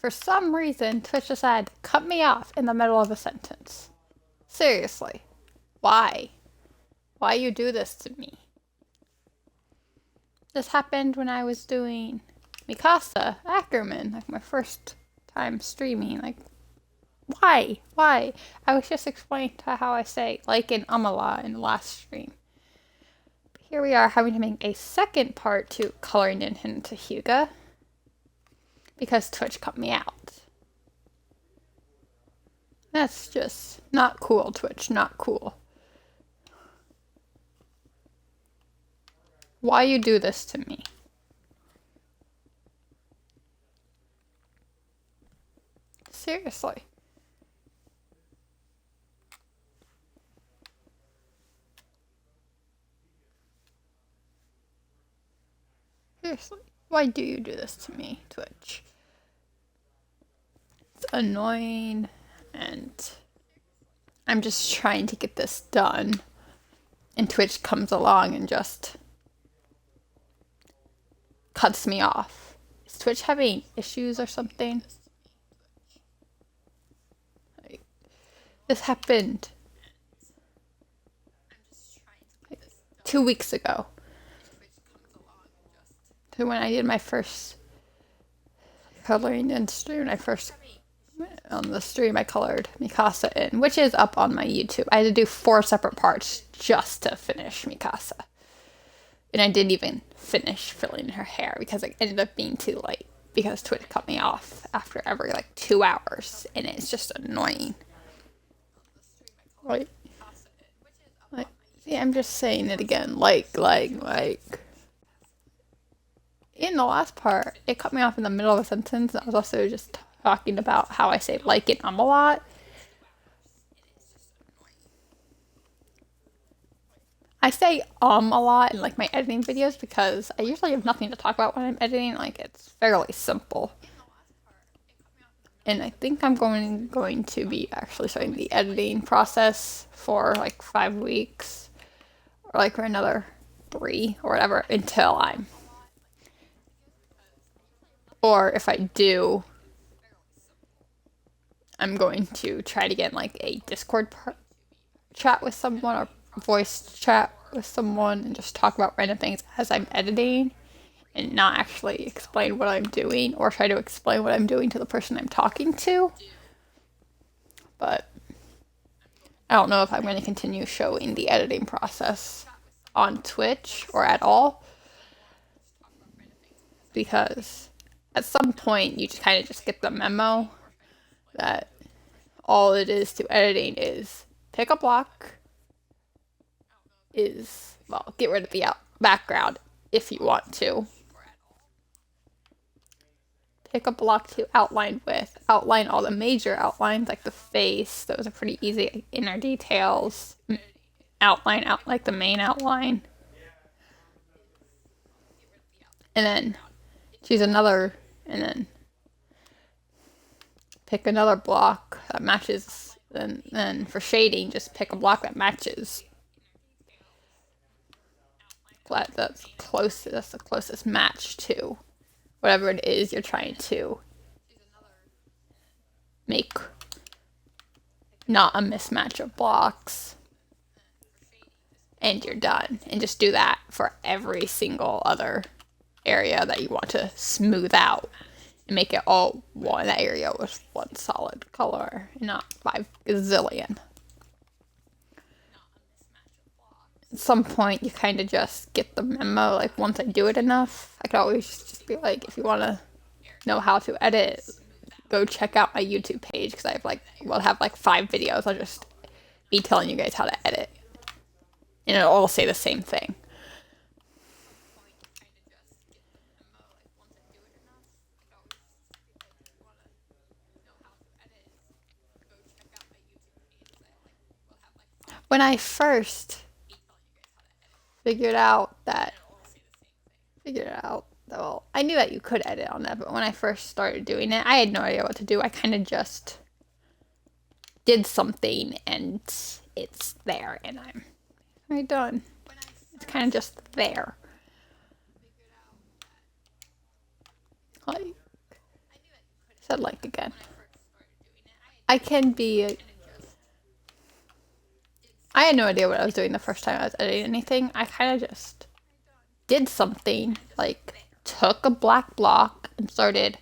For some reason, Twitch decided to cut me off in the middle of a sentence. Seriously. Why? Why you do this to me? This happened when I was doing Mikasa Ackerman, like my first time streaming. Like, why? Why? I was just explaining to how I say like in Amala in the last stream. But here we are having to make a second part to coloring in Hinata Hyuga because Twitch cut me out. That's just not cool, Twitch. Not cool. Why you do this to me? Seriously. Seriously. Why do you do this to me, Twitch? It's annoying, and I'm just trying to get this done. And Twitch comes along and just cuts me off. Is Twitch having issues or something? Like, this happened like 2 weeks ago. So when I did my first coloring in stream, on the stream I colored Mikasa in, which is up on my YouTube. I had to do 4 separate parts just to finish Mikasa. And I didn't even finish filling her hair because it ended up being too late because Twitch cut me off after every like 2 hours, and it's just annoying. Like, see, I'm just saying it again. Like. In the last part, it cut me off in the middle of a sentence. I was also just talking about how I say like and a lot. I say a lot in like my editing videos because I usually have nothing to talk about when I'm editing. Like, it's fairly simple. And I think I'm going to be actually starting the editing process for like 5 weeks or like for another 3 or whatever until I'm. Or if I do, I'm going to try to get like a Discord chat with someone or voice chat with someone and just talk about random things as I'm editing and not actually explain what I'm doing or try to explain what I'm doing to the person I'm talking to. But I don't know if I'm going to continue showing the editing process on Twitch or at all, because at some point you just kind of just get the memo that all it is to editing is pick a block, get rid of the background if you want to. Pick a block to outline with. Outline all the major outlines, like the face. Those are pretty easy. Inner details. Outline out like the main outline. And then choose another, and then pick another block that matches. Then for shading, just pick a block that matches. That's the closest match to whatever it is you're trying to make, not a mismatch of blocks, and you're done. And just do that for every single other area that you want to smooth out and make it all one area with one solid color and not 5 gazillion. At some point you kind of just get the memo. Like, once I do it enough, I could always just be like, if you want to know how to edit, go check out my YouTube page, because I'll have like 5 videos. I'll just be telling you guys how to edit, and it'll all say the same thing. When I first figured out, well, I knew that you could edit on that, but when I first started doing it, I had no idea what to do. I kind of just did something and it's there, and I'm done. It's kind of just there. said like again. I can be. I had no idea what I was doing the first time I was editing anything. I kind of just did something, like took a black block and started.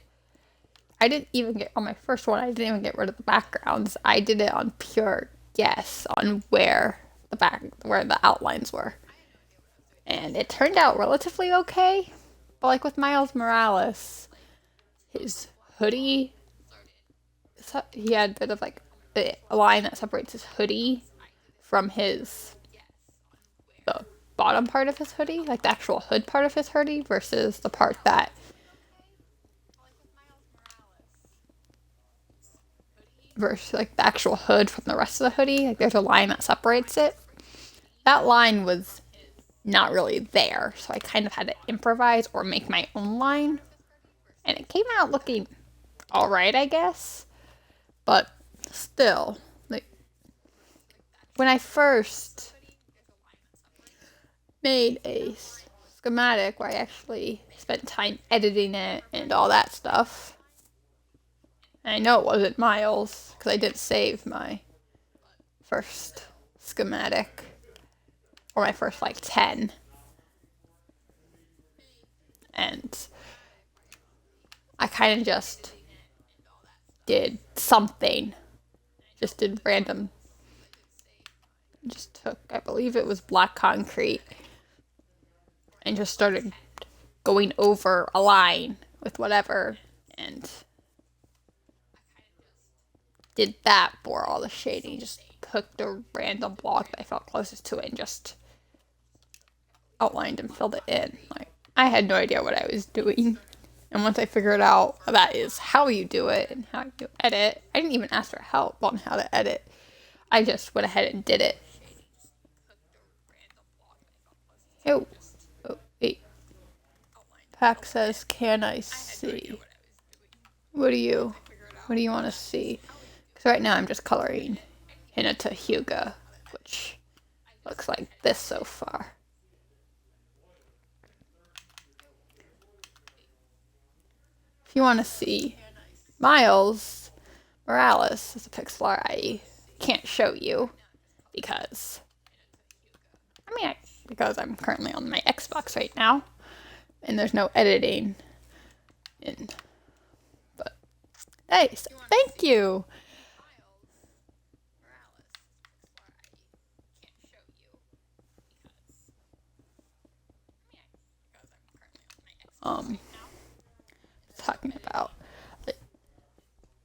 I didn't even get on my first one. I didn't even get rid of the backgrounds. I did it on pure guess on where the outlines were, and it turned out relatively okay. But like with Miles Morales, his hoodie, he had a bit of like a line that separates his hoodie from the bottom part of his hoodie, like the actual hood part of his hoodie, versus the part that versus like the actual hood from the rest of the hoodie. Like there's a line that separates it. That line was not really there, so I kind of had to improvise or make my own line, and it came out looking all right, I guess. But still, like when I first made a schematic where I actually spent time editing it and all that stuff, and I know it wasn't Miles because I didn't save my first schematic or my first like 10, and I kind of just did something, just did random, just took, I believe it was black concrete, and just started going over a line with whatever, and did that for all the shading. Just picked a random block that I felt closest to it and just outlined and filled it in. Like, I had no idea what I was doing. And once I figured out that is how you do it and how you edit, I didn't even ask for help on how to edit. I just went ahead and did it. Oh, wait. Pack says, can I see? What do you want to see? Because right now I'm just coloring Hinata Hyuga, which looks like this so far. If you want to see Miles Morales as a pixel art, I can't show you because I'm currently on my Xbox right now, and there's no editing in. But hey, so thank you. Talking about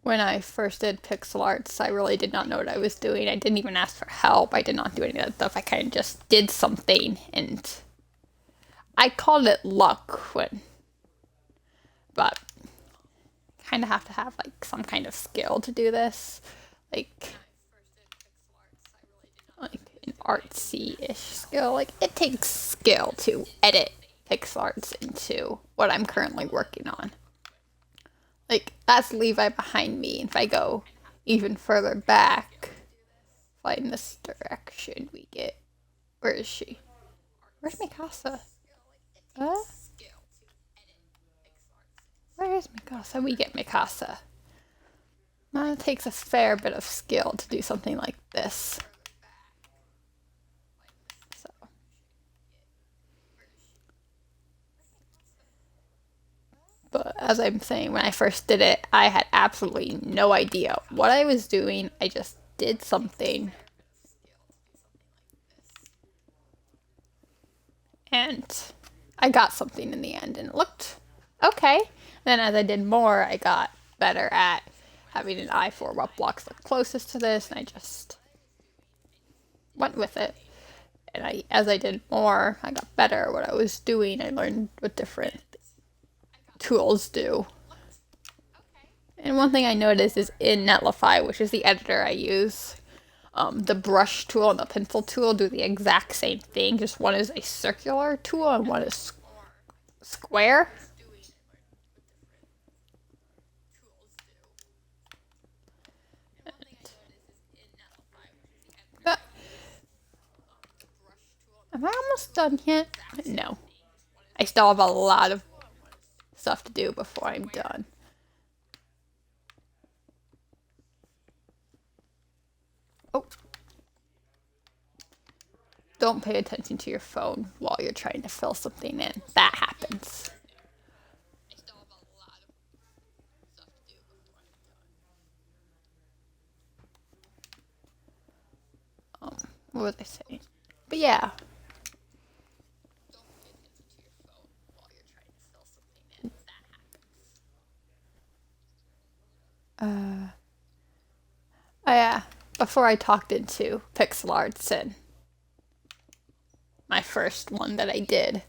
when I first did pixel arts, I really did not know what I was doing. I didn't even ask for help. I did not do any of that stuff. I kind of just did something, and I called it luck but kind of have to have like some kind of skill to do this, like an artsy-ish skill. Like it takes skill to edit pixel arts into what I'm currently working on. Like, that's Levi behind me. If I go even further back, fly in this direction, we get... Where is she? Where's Mikasa? Where is Mikasa? We get Mikasa. Now it takes a fair bit of skill to do something like this. But as I'm saying, when I first did it, I had absolutely no idea what I was doing. I just did something. And I got something in the end, and it looked okay. Then as I did more, I got better at having an eye for what blocks look closest to this, and I just went with it. And as I did more, I got better at what I was doing. I learned what different tools do. And one thing I noticed is in Netlify, which is the editor I use, the brush tool and the pencil tool do the exact same thing. Just one is a circular tool and one is square. Am I almost done yet? No. I still have a lot of stuff to do before I'm done. Oh, don't pay attention to your phone while you're trying to fill something in. That happens. What was I saying? But yeah. Oh yeah. Before I talked into pixel arts and my first one that I did,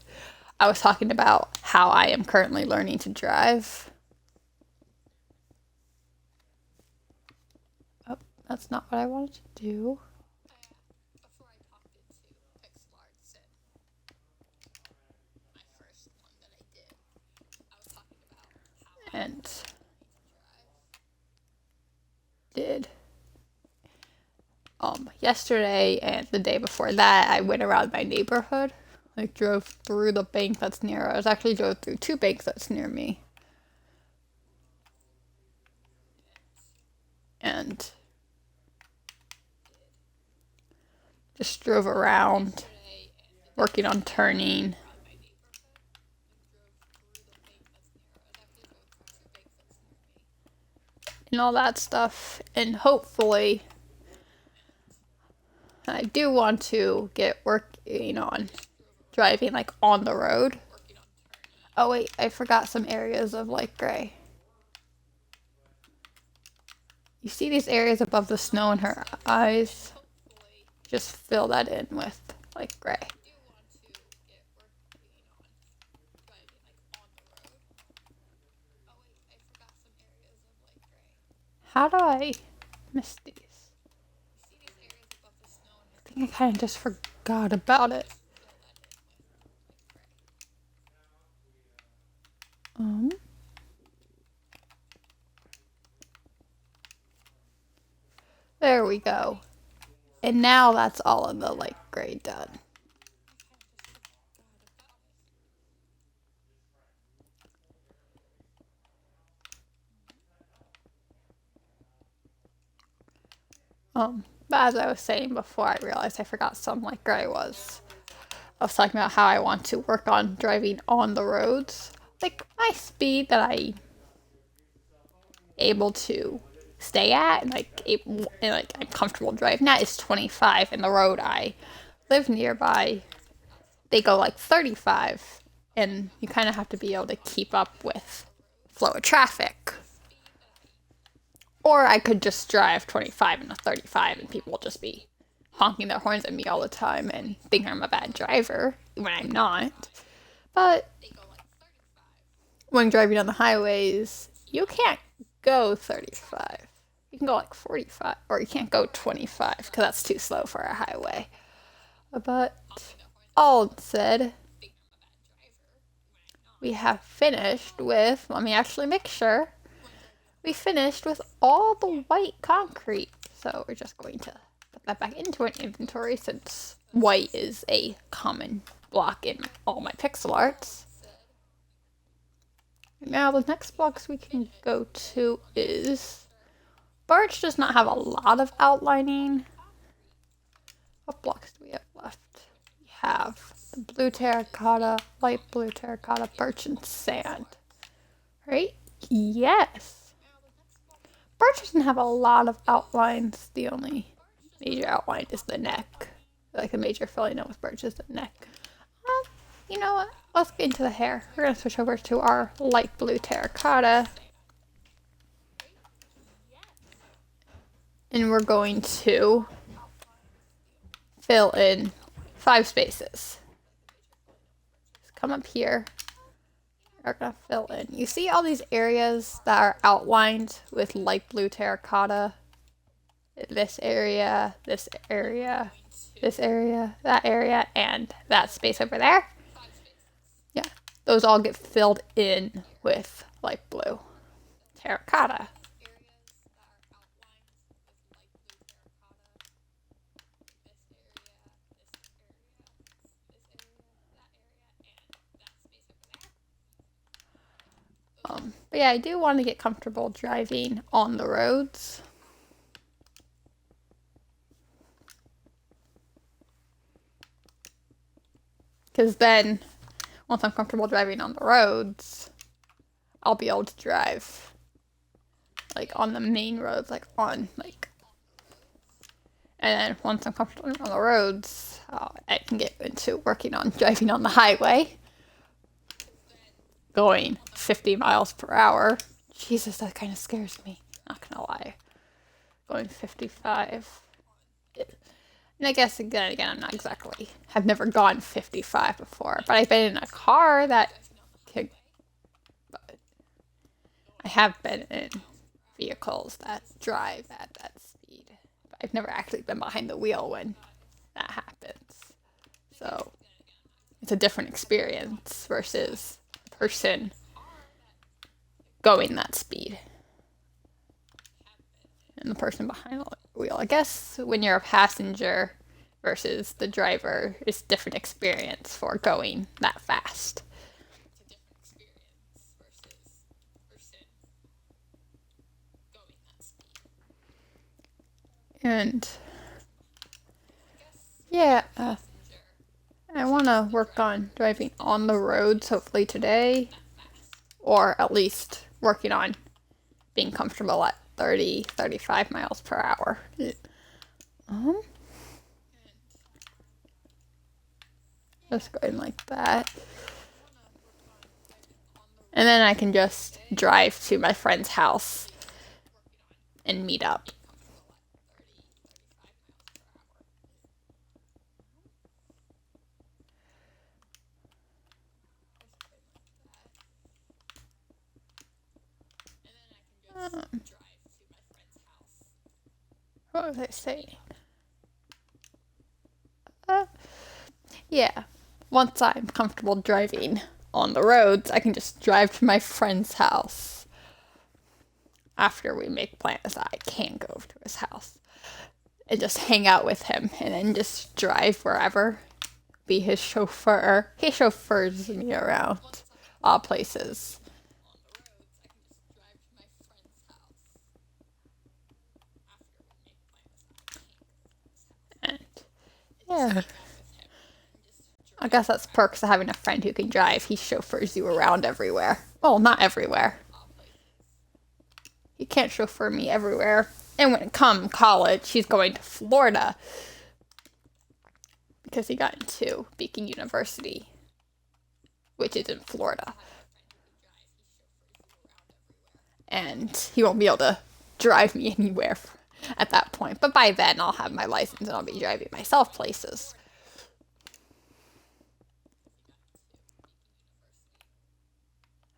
I was talking about how I am currently learning to drive. Oh, that's not what I wanted to do. And did yesterday and the day before that, I went around my neighborhood. Like drove through the bank that's near us. Actually drove through two banks that's near me. And just drove around, working on turning. And all that stuff. And hopefully, I do want to get working on driving like on the road. Oh wait, I forgot some areas of light gray. You see these areas above the snow in her eyes? Just fill that in with light gray. How do I miss these? I think I kind of just forgot about it. There we go. And now that's all of the light gray done. But as I was saying before, I realized I forgot some light gray I was talking about how I want to work on driving on the roads. Like my speed that I able to stay at and I'm comfortable driving at is 25, and the road I live nearby, they go like 35, and you kind of have to be able to keep up with flow of traffic. Or I could just drive 25 in a 35 and people will just be honking their horns at me all the time and think I'm a bad driver when I'm not. But when driving on the highways, you can't go 35. You can go like 45, or you can't go 25 because that's too slow for a highway. But all said, we have finished with, let me actually make sure, we finished with all the white concrete. So we're just going to put that back into an inventory since white is a common block in all my pixel arts. Now the next blocks we can go to is birch does not have a lot of outlining. What blocks do we have left? We have the blue terracotta, light blue terracotta, birch, and sand. Right? Yes. Birch doesn't have a lot of outlines. The only major outline is the neck. Like the major filling in with birch is the neck. You know what? Let's get into the hair. We're going to switch over to our light blue terracotta. And we're going to fill in 5 spaces. Just come up here. We're going to fill in. You see all these areas that are outlined with light blue terracotta? This area, this area, this area, that area, and that space over there. Yeah, those all get filled in with light blue terracotta. But yeah, I do want to get comfortable driving on the roads. Because then, once I'm comfortable driving on the roads, I'll be able to drive like on the main roads, like on like. And then once I'm comfortable on the roads, I can get into working on driving on the highway, going 50 miles per hour. Jesus, that kind of scares me. Not gonna lie. Going 55. And I guess again, I'm not exactly. I've never gone 55 before, but I've been in a car that could. But I have been in vehicles that drive at that speed. But I've never actually been behind the wheel when that happens. So it's a different experience versus a person going that speed. And the person behind the wheel. I guess when you're a passenger versus the driver is different experience for going that fast. And yeah, I want to work on driving on the roads hopefully today, or at least working on being comfortable at 30, 35 miles per hour. Um, just going like that. And then I can just drive to my friend's house and meet up. What was I saying? Yeah, once I'm comfortable driving on the roads, I can just drive to my friend's house. After we make plans, I can go to his house and just hang out with him and then just drive wherever. Be his chauffeur. He chauffeurs me around all places. And yeah. I guess that's perks of having a friend who can drive. He chauffeurs you around everywhere. Well, not everywhere. He can't chauffeur me everywhere. And when it comes college, he's going to Florida because he got into Beacon University, which is in Florida. And he won't be able to drive me anywhere at that point. But by then, I'll have my license and I'll be driving myself places.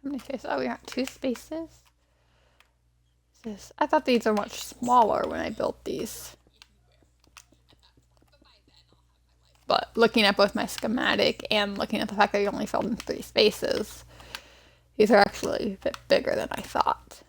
How many spaces? Oh, we got 2 spaces? I thought these are much smaller when I built these. But looking at both my schematic and looking at the fact that we only filled in 3 spaces, these are actually a bit bigger than I thought.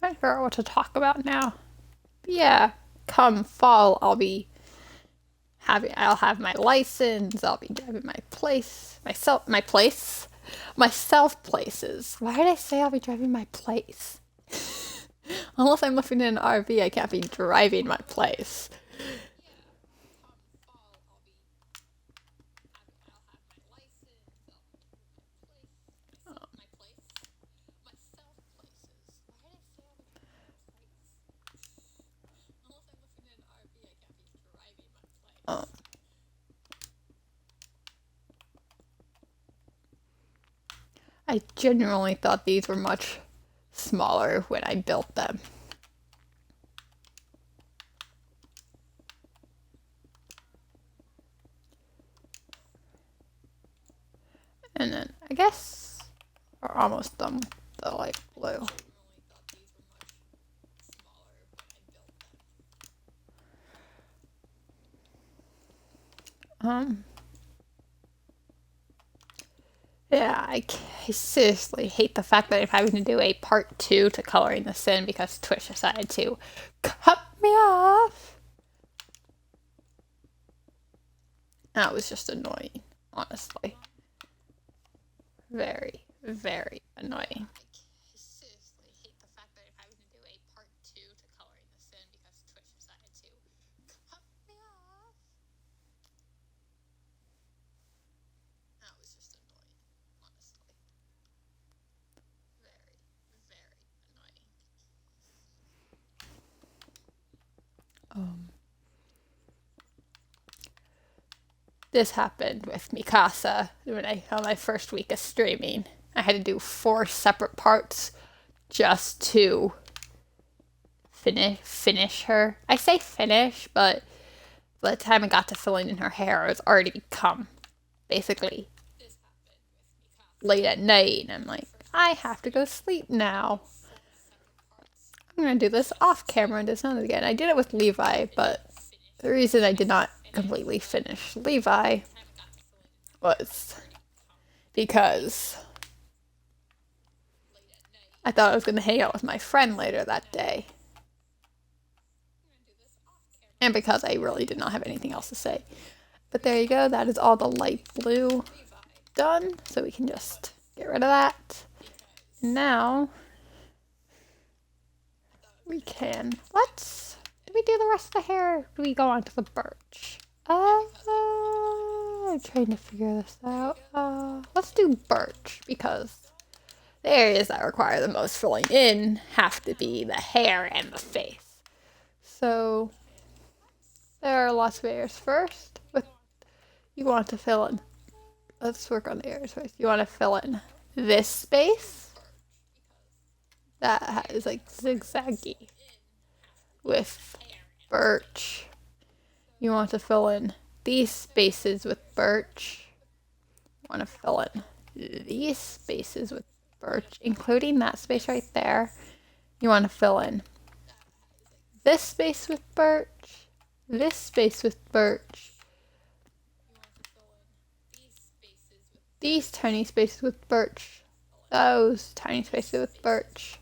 I figure out what to talk about now. But yeah, come fall, I'll have my license. I'll be driving myself places. Why did I say I'll be driving my place? Unless I'm living in an RV, I can't be driving my place. I genuinely thought these were much smaller when I built them. And then I guess we're almost done with the light blue. Yeah, I seriously hate the fact that I'm having to do a part two to Coloring the Sin because Twitch decided to cut me off. That was just annoying, honestly. Very, very annoying. I seriously hate the fact that I'm having to do a part two to Coloring the Sin because Twitch decided to cut me off. That was just annoying, honestly. Very, very annoying. This happened with Mikasa when on my first week of streaming. I had to do 4 separate parts just to finish her. I say finish, but by the time I got to filling in her hair, it was already become basically late at night, and I'm like, I have to go sleep now. I'm gonna do this off camera and do something again. I did it with Levi, but the reason I did not completely finish Levi was because I thought I was gonna hang out with my friend later that day. And because I really did not have anything else to say. But there you go, that is all the light blue done, so we can just get rid of that. Now we can, do we do the rest of the hair? Do we go on to the birch? I'm trying to figure this out. Let's do birch, because the areas that require the most filling in have to be the hair and the face. So there are lots of areas first. You want to fill in. Let's work on the areas first. You want to fill in this space that is like zigzaggy with birch. You want to fill in these spaces with birch. You want to fill in these spaces with birch, including that space right there. You want to fill in this space with birch, this space with birch, these tiny spaces with birch, those tiny spaces with birch,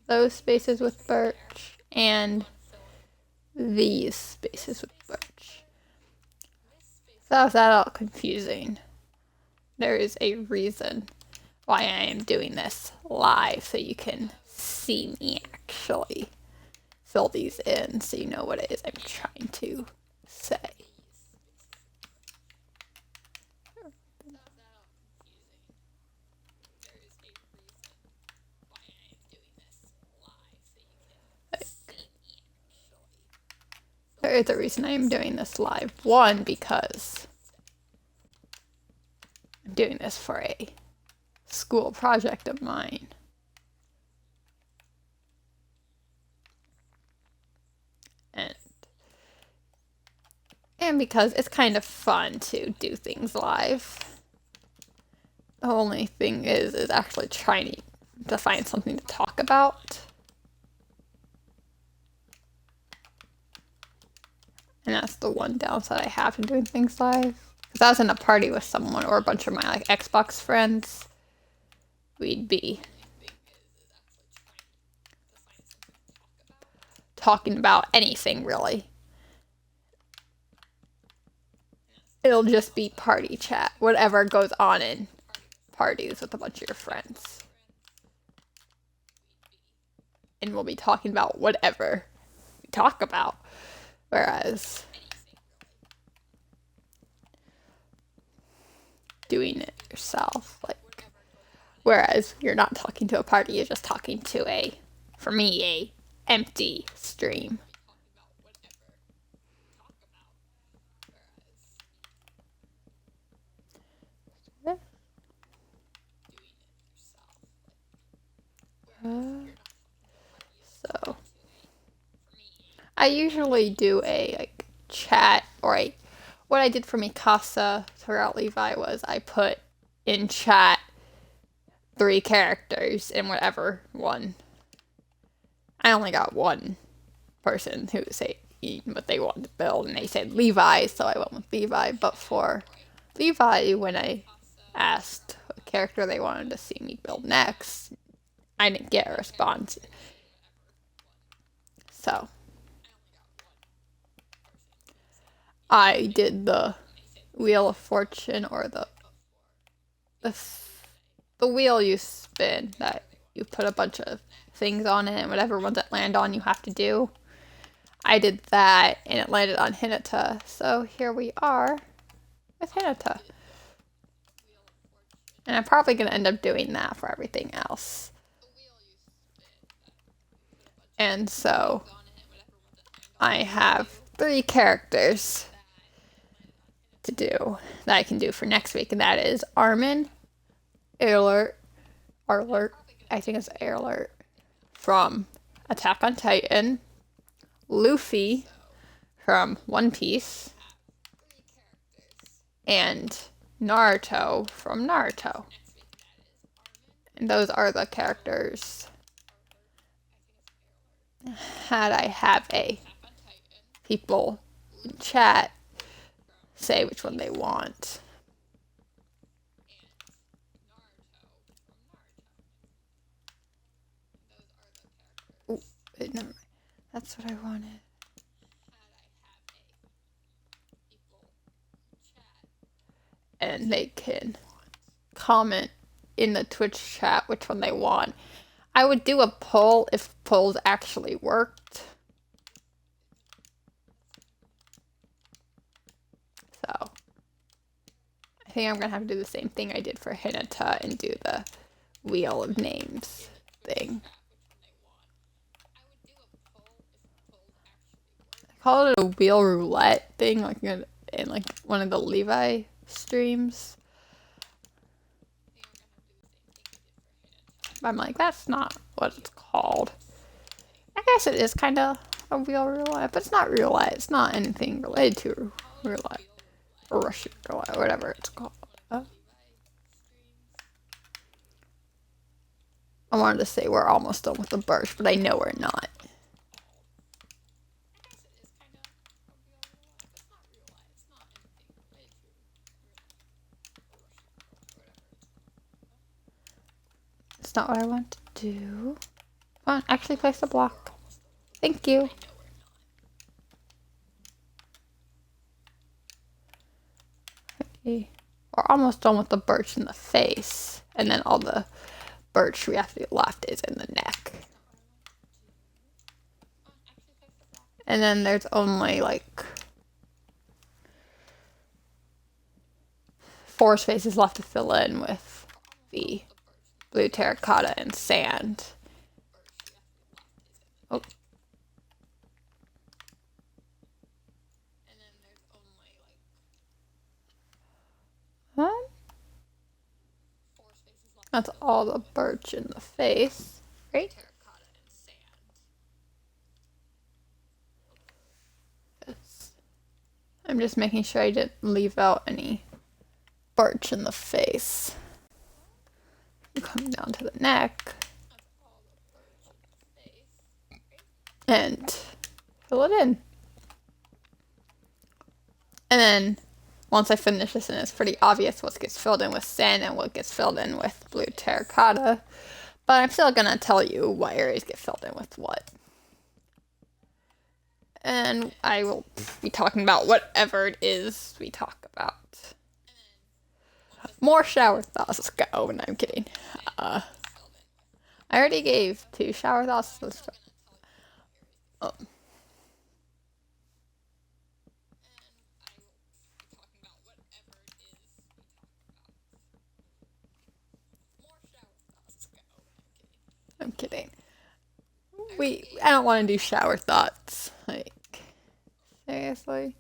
those spaces with birch, and these spaces with birch. So is that all confusing? There is a reason why I am doing this live, so you can see me actually fill these in, so you know what it is I'm trying to say. There is a reason I am doing this live. One, because I'm doing this for a school project of mine. And because it's kind of fun to do things live. The only thing is actually trying to find something to talk about. And that's the one downside I have to doing things live. Because I was in a party with someone or a bunch of my like Xbox friends, we'd be talking about anything really. It'll just be party chat, whatever goes on in parties with a bunch of your friends. And we'll be talking about whatever we talk about. Whereas doing it yourself, whereas you're not talking to a party, you're just talking to for me, a empty stream. So I usually do a chat or what I did for Mikasa throughout Levi was I put in chat 3 characters in whatever one. I only got one person who said what they wanted to build, and they said Levi, so I went with Levi. But for Levi, when I asked what character they wanted to see me build next. I didn't get a response. So I did the Wheel of Fortune, or the, the wheel you spin that you put a bunch of things on it, and whatever ones that land on you have to do. I did that, and it landed on Hinata. So here we are with Hinata. And I'm probably going to end up doing that for everything else. And so I have 3 characters to do that I can do for next week, and that is Armin, Alert, I think it's Alert from Attack on Titan, Luffy from One Piece, and Naruto from Naruto. And those are the characters. Had I have a people in chat say which one they want. Ooh, never mind. That's what I wanted. And they can comment in the Twitch chat which one they want. I would do a poll if polls actually worked. So I think I'm gonna have to do the same thing I did for Hinata and do the Wheel of Names thing. I call it a wheel roulette thing, like in like one of the Levi streams. I'm like, that's not what it's called. I guess it is kind of a wheel roulette, but it's not roulette. It's not anything related to roulette or Russian roulette, or whatever it's called. I wanted to say we're almost done with the birch, but I know we're not. It's not what I want to do. Come on, actually place the block. Thank you. Okay. We're almost done with the birch in the face. And then all the birch we have to get left is in the neck. And then there's only like 4 spaces left to fill in with the blue terracotta and sand. Oh. Huh? That's all the birch in the face. Great. I'm just making sure I didn't leave out any birch in the face. Come down to the neck. And fill it in. And then once I finish this, and it's pretty obvious what gets filled in with sand and what gets filled in with blue terracotta. But I'm still going to tell you what areas get filled in with what. And I will be talking about whatever it is we talk about. More shower thoughts. Let's go. No, I'm kidding. I already gave 2 shower thoughts. I'm kidding. I don't want to do shower thoughts. Like, seriously?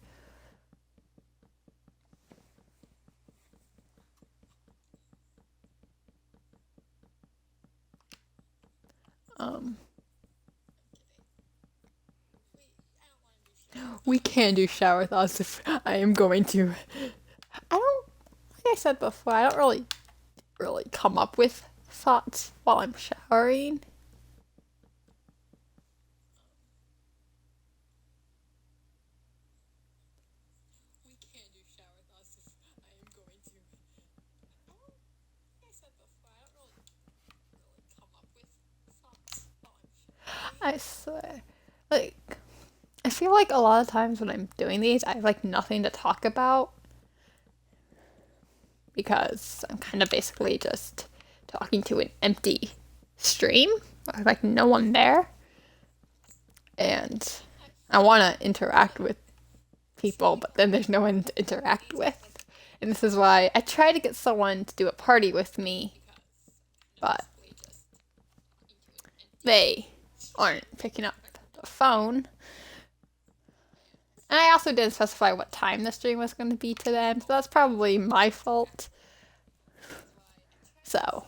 We can do shower thoughts if I am going to. Like I said before, I don't really come up with thoughts while I'm showering. I swear. Like, I feel like a lot of times when I'm doing these, I have like nothing to talk about because I'm kind of basically just talking to an empty stream. With, like no one there. And I want to interact with people, but then there's no one to interact with. And this is why I try to get someone to do a party with me, but they aren't picking up the phone. And I also didn't specify what time the stream was going to be to them, so that's probably my fault. So,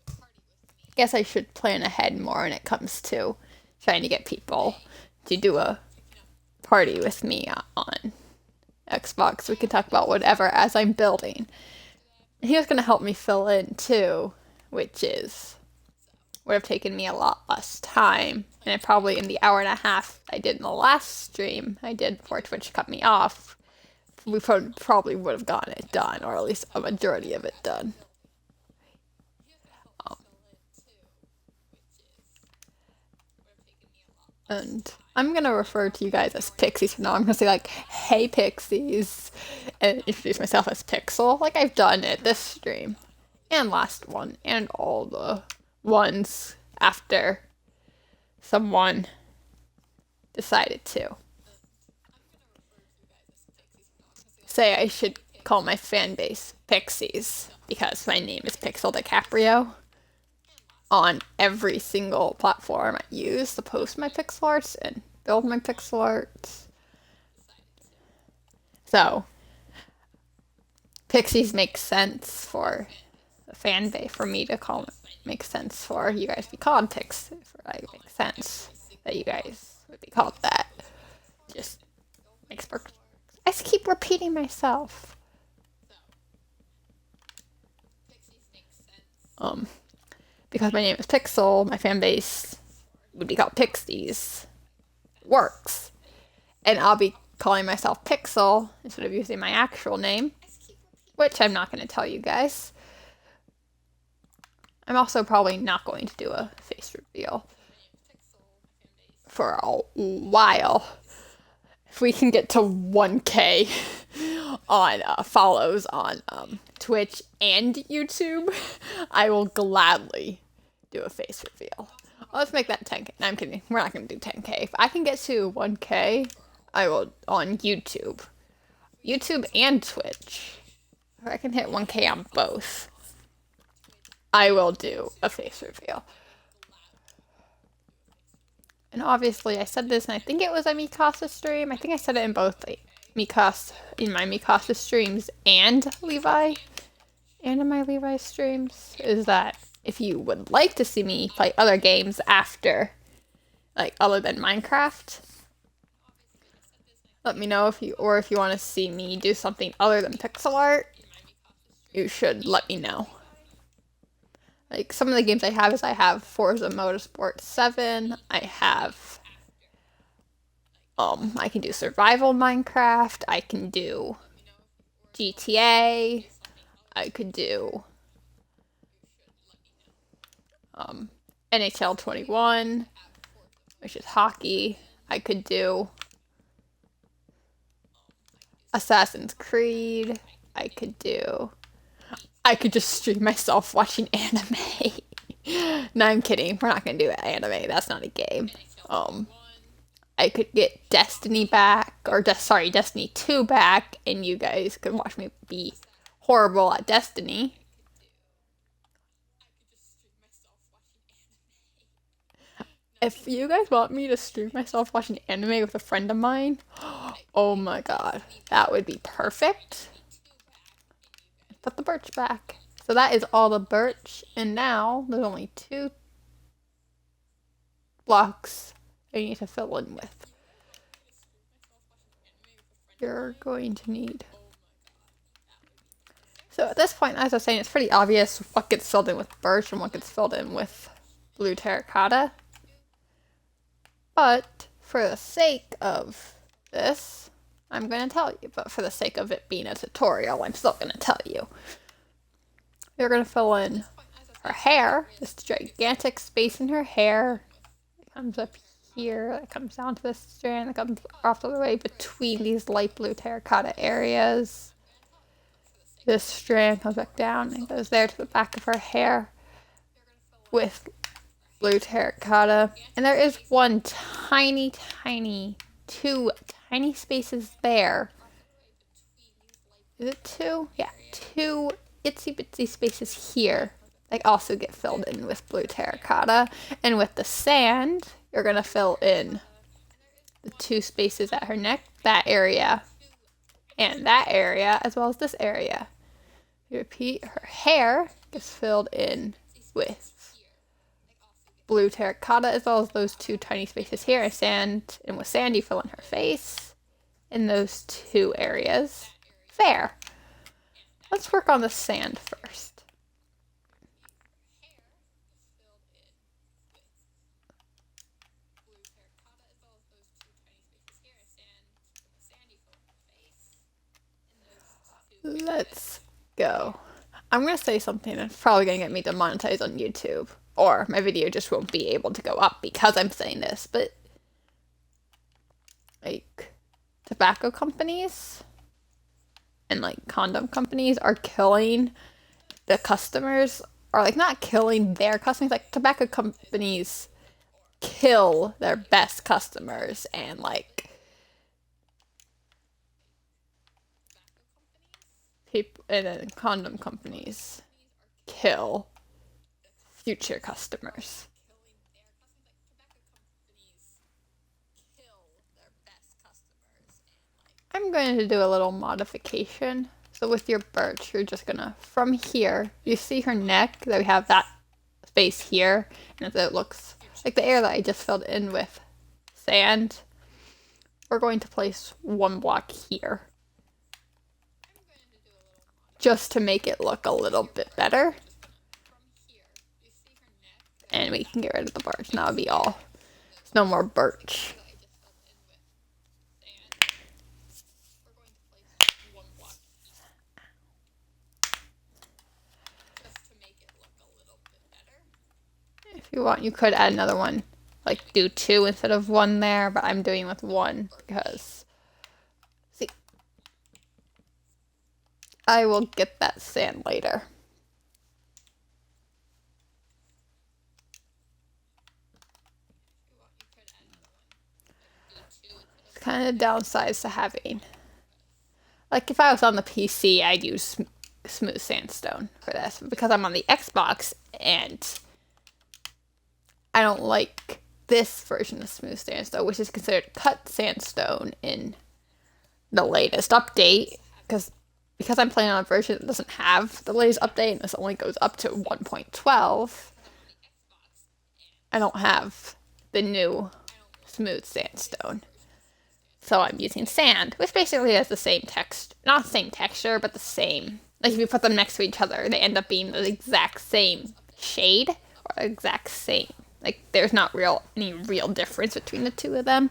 I guess I should plan ahead more when it comes to trying to get people to do a party with me on Xbox. We can talk about whatever as I'm building. And he was going to help me fill in too, which would have taken me a lot less time. And I probably in the hour and a half I did in the last stream I did before Twitch cut me off, we probably would have gotten it done, or at least a majority of it done. And I'm gonna refer to you guys as Pixies from now. I'm gonna say like, "Hey Pixies," and introduce myself as Pixel, like I've done it this stream, and last one, and all the ones after someone decided to. Say I should call my fan base Pixies because my name is Pixel DiCaprio. On every single platform I use to post my pixel arts and build my pixel arts. So, Pixies makes sense for the fan base, for me to call it. Makes sense for you guys to be called Pixies. It makes sense that you guys would be called that. Just makes perfect. I just keep repeating myself. Because my name is Pixel, my fan base would be called Pixies. Works. And I'll be calling myself Pixel instead of using my actual name, which I'm not going to tell you guys. I'm also probably not going to do a face reveal for a while. If we can get to 1K on follows on Twitch and YouTube, I will gladly do a face reveal. Let's make that 10K. No, I'm kidding. We're not going to do 10K. If I can get to 1K, I will on YouTube. YouTube and Twitch. If I can hit 1K on both, I will do a face reveal. And obviously, I said this, and I think it was a Mikasa stream. I think I said it in both my Mikasa streams and Levi, and in my Levi streams, is that if you would like to see me play other games after, like other than Minecraft, let me know if you want to see me do something other than pixel art, you should let me know. Like, some of the games I have Forza Motorsport 7, I have, I can do survival Minecraft, I can do GTA, I could do, NHL 21, which is hockey, I could do Assassin's Creed, I could just stream myself watching anime. No, I'm kidding. We're not gonna do anime. That's not a game. I could get Destiny back, or Destiny 2 back, and you guys could watch me be horrible at Destiny. If you guys want me to stream myself watching anime with a friend of mine, oh my god, that would be perfect. Put the birch back. So that is all the birch, and now there's only 2 blocks I need to fill in with. You're going to need. So at this point, as I was saying, it's pretty obvious what gets filled in with birch and what gets filled in with blue terracotta. But for the sake of this, I'm going to tell you. But for the sake of it being a tutorial, I'm still going to tell you. You're going to fill in her hair. This gigantic space in her hair. It comes up here that comes down to this strand that comes off the way between these light blue terracotta areas. This strand comes back down and goes there to the back of her hair with blue terracotta. And there is one two tiny spaces there. Is it two? Yeah, two itsy bitsy spaces here. They also get filled in with blue terracotta. And with the sand, you're going to fill in the two spaces at her neck, that area, and that area, as well as this area. You repeat, her hair gets filled in with blue terracotta, as well as those two tiny spaces here, and with sand you fill in her face in those two areas. Fair. Let's work on the sand first. Let's go. I'm going to say something that's probably going to get me demonetized on YouTube. Or my video just won't be able to go up because I'm saying this. But, like, tobacco companies and, like, condom companies are killing the customers. Or, like, not killing their customers. Like, tobacco companies kill their best customers. And, like, people, and then condom companies kill future customers. I'm going to do a little modification. So with your birch, you're just gonna, from here, you see her neck, that we have that space here, and it looks like the area that I just filled in with sand. We're going to place one block here, just to make it look a little bit better. And we can get rid of the birch, and that'll be all. There's no more birch. If you want, you could add another one. Like, do two instead of one there, but I'm doing with one because, see, I will get that sand later. It's kind of downsides to having. Like, if I was on the PC, I'd use smooth sandstone for this. But because I'm on the Xbox and I don't like this version of smooth sandstone, which is considered cut sandstone in the latest update, because I'm playing on a version that doesn't have the latest update, and this only goes up to 1.12. I don't have the new smooth sandstone. So I'm using sand, which basically has the same text, not the same texture, but the same. Like if you put them next to each other, they end up being the exact same shade or exact same. Like there's not any real difference between the two of them.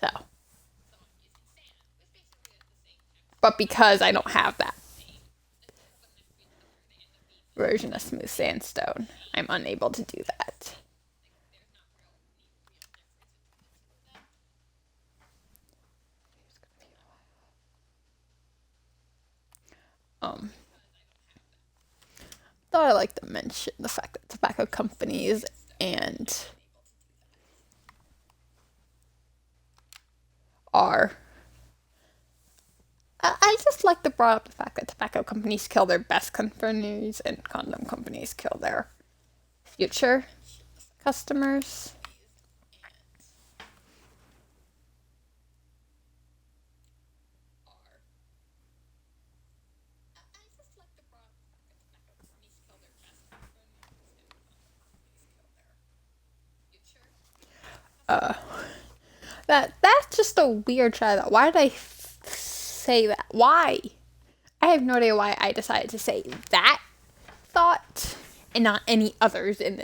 So, but because I don't have that version of smooth sandstone, I'm unable to do that. Thought I'd like to mention the fact that tobacco companies and are. I just like to bring up the fact that tobacco companies kill their best companies and condom companies kill their future customers. That's just a weird try. Why did I say that? Why? I have no idea why I decided to say that thought and not any others in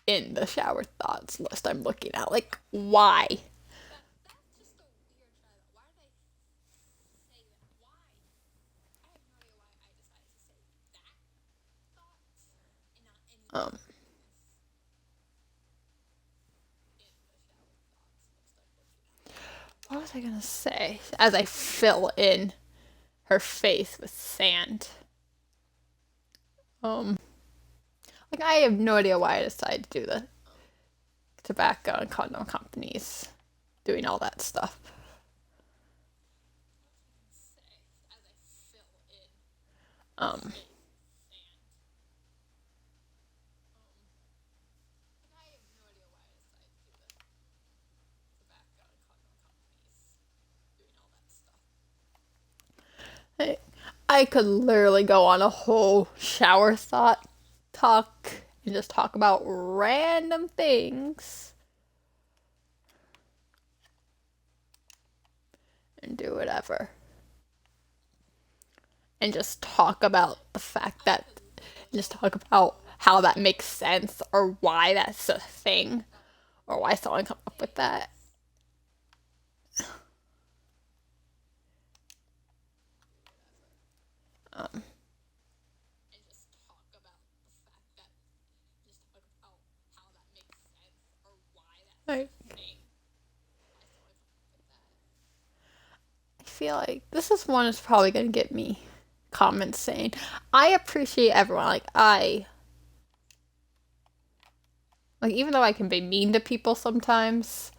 the shower thoughts list I'm looking at. Like, why? What was I gonna say? As I fill in her face with sand. Um, like I have no idea why I decided to do the tobacco and condom companies doing all that stuff. Um, I, I could literally go on a whole shower thought talk and just talk about random things and do whatever. And just talk about the fact that, just talk about how that makes sense or why that's a thing or why someone come up with that. Um, like, I feel like this is one that's probably gonna get me comments saying, I appreciate everyone. Like even though I can be mean to people sometimes,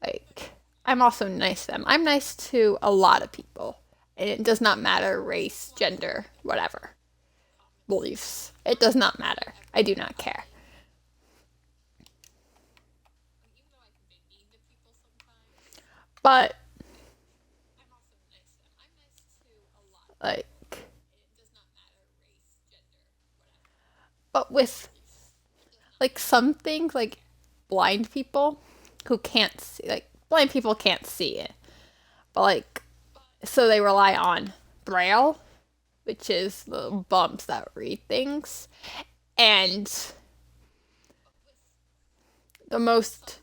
like I'm also nice to them. I'm nice to a lot of people. And it does not matter race, gender, whatever. Beliefs. It does not matter. I do not care. But like but with like some things like blind people who can't see, like blind people can't see it. But like so they rely on braille, which is the bumps that read things. And the most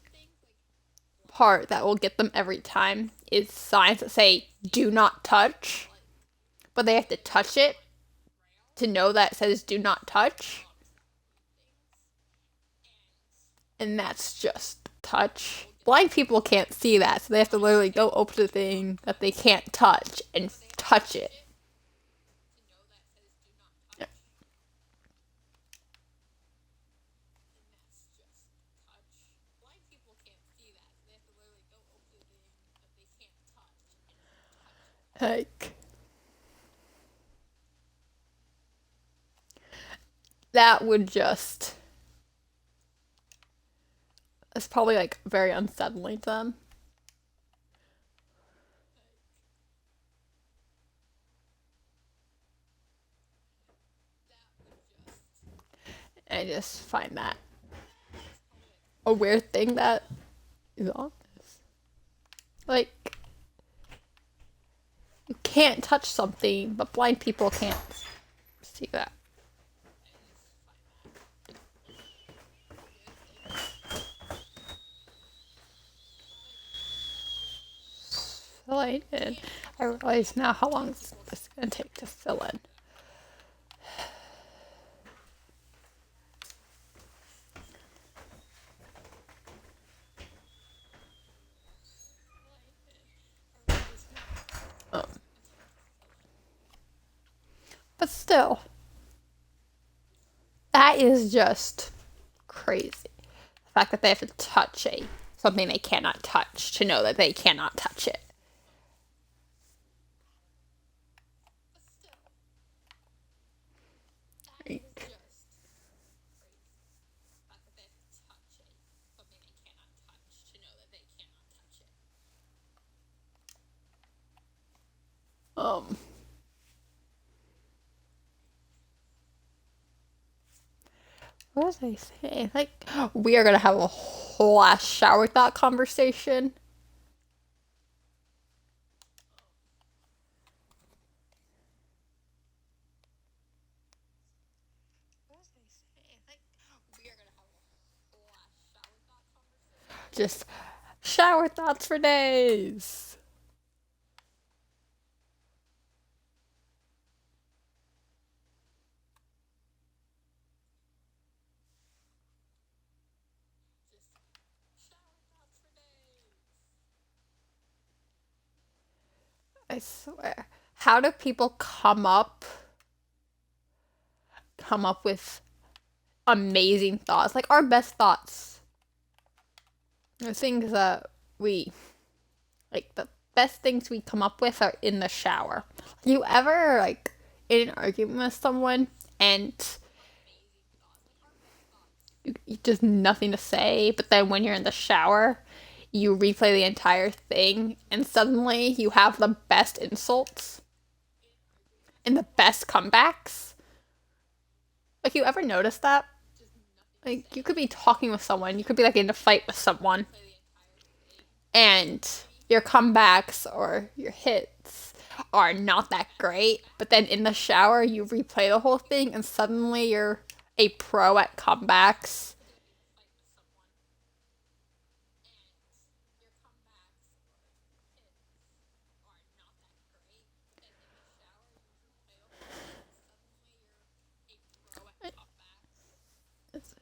part that will get them every time is signs that say do not touch, but they have to touch it to know that it says do not touch. And that's just touch. Blind people can't see that, so they have to literally go open the thing that they can't touch and touch it. Like, that would just. It's probably like very unsettling to them. I just find that a weird thing that is on this. Like, you can't touch something, but blind people can't see that. Filling in. I realize now how long this is going to take to fill in. Um, but still, that is just crazy. The fact that they have to touch something they cannot touch to know that they cannot touch it. Like, um, what was I saying? Like, we are gonna have a whole ass shower thought conversation. Just shower thoughts for days. I swear. How do people come up with amazing thoughts? Like our best thoughts. The things that we like the best things we come up with are in the shower. You ever like in an argument with someone and you just nothing to say, but then when you're in the shower, you replay the entire thing and suddenly you have the best insults and the best comebacks? Like you ever notice that? Like you could be talking with someone, you could be like in a fight with someone, and your comebacks or your hits are not that great, but then in the shower you replay the whole thing and suddenly you're a pro at comebacks.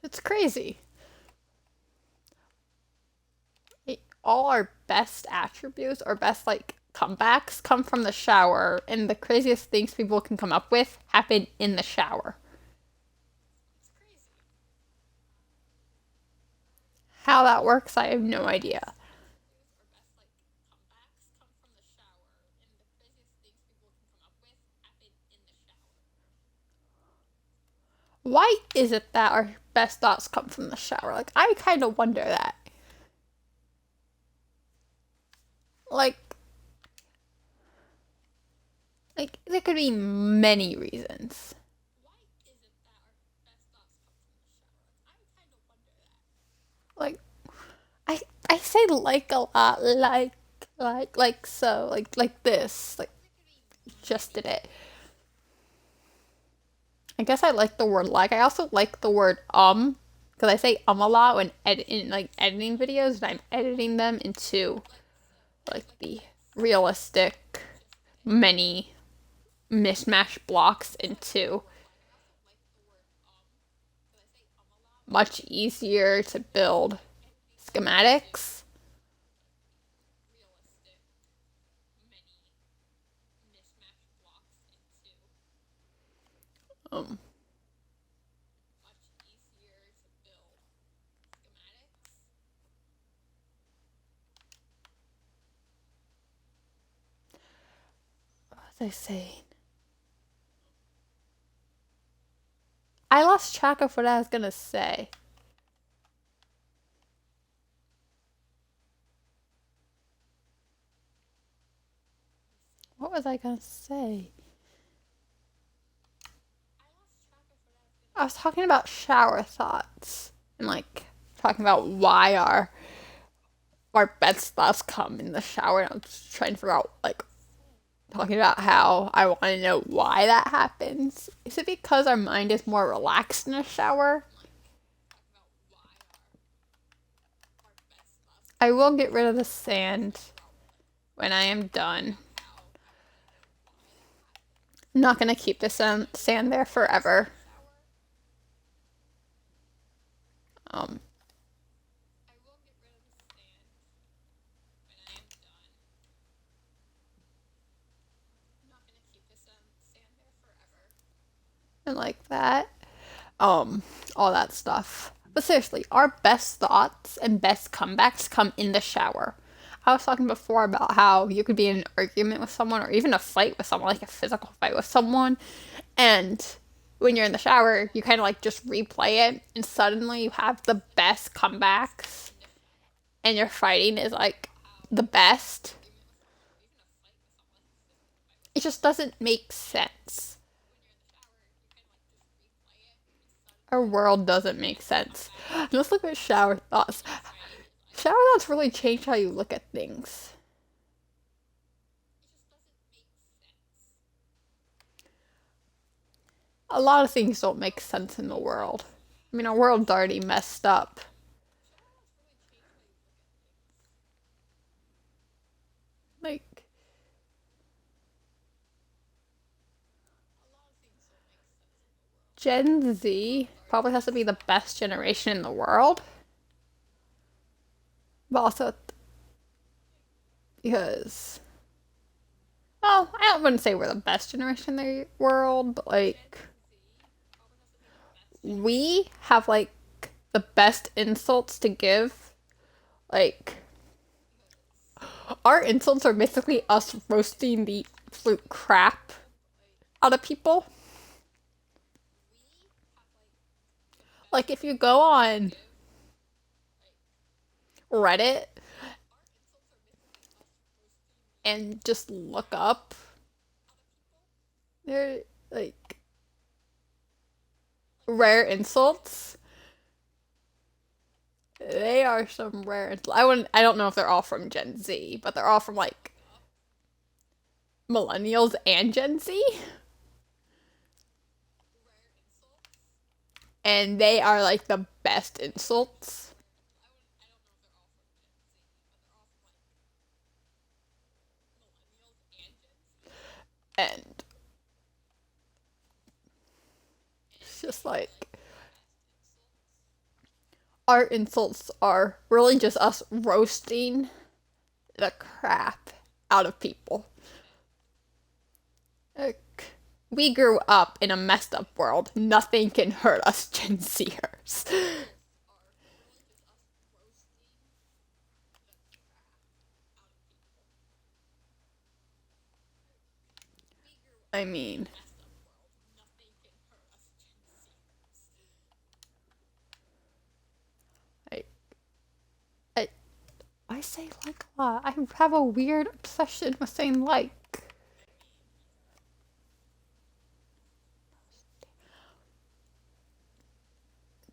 It's crazy. All our best attributes or best like comebacks come from the shower, and the craziest things people can come up with happen in the shower. How that works, I have no idea. Why is it that our best thoughts come from the shower? Like, I kind of wonder that. Like, there could be many reasons. Like, I say like a lot, like so, like this, like just did it. I guess I like the word like. I also like the word because I say a lot when editing videos, and I'm editing them into like the realistic many mismatch blocks into much easier to build schematics. Um, what was I saying? I lost track of what I was gonna say. What was I gonna say? I was talking about shower thoughts and like talking about why our best thoughts come in the shower. And I was trying to figure out like talking about how I want to know why that happens. Is it because our mind is more relaxed in a shower? I will get rid of the sand when I am done. I'm not gonna keep the sand there forever. Um, and like that. All that stuff. But seriously, our best thoughts and best comebacks come in the shower. I was talking before about how you could be in an argument with someone or even a fight with someone, like a physical fight with someone, and when you're in the shower, you kind of like just replay it, and suddenly you have the best comebacks, and your fighting is like the best. It just doesn't make sense. Our world doesn't make sense. Let's look at shower thoughts. Shower thoughts really change how you look at things. A lot of things don't make sense in the world. I mean, our world's already messed up. Like, Gen Z probably has to be the best generation in the world, but also because wouldn't say we're the best generation in the world, but like we have like the best insults to give. Like our insults are basically us roasting the absolute crap out of people. Like if you go on Reddit and just look up, they're like rare insults. They are some rare. I wouldn't. I don't know if they're all from Gen Z, but they're all from like millennials and Gen Z, and they are like the best insults. And it's just like our insults are really just us roasting the crap out of people. Like, we grew up in a messed up world. Nothing can hurt us Gen Zers. I mean, I, I, I say like a lot. I have a weird obsession with saying like.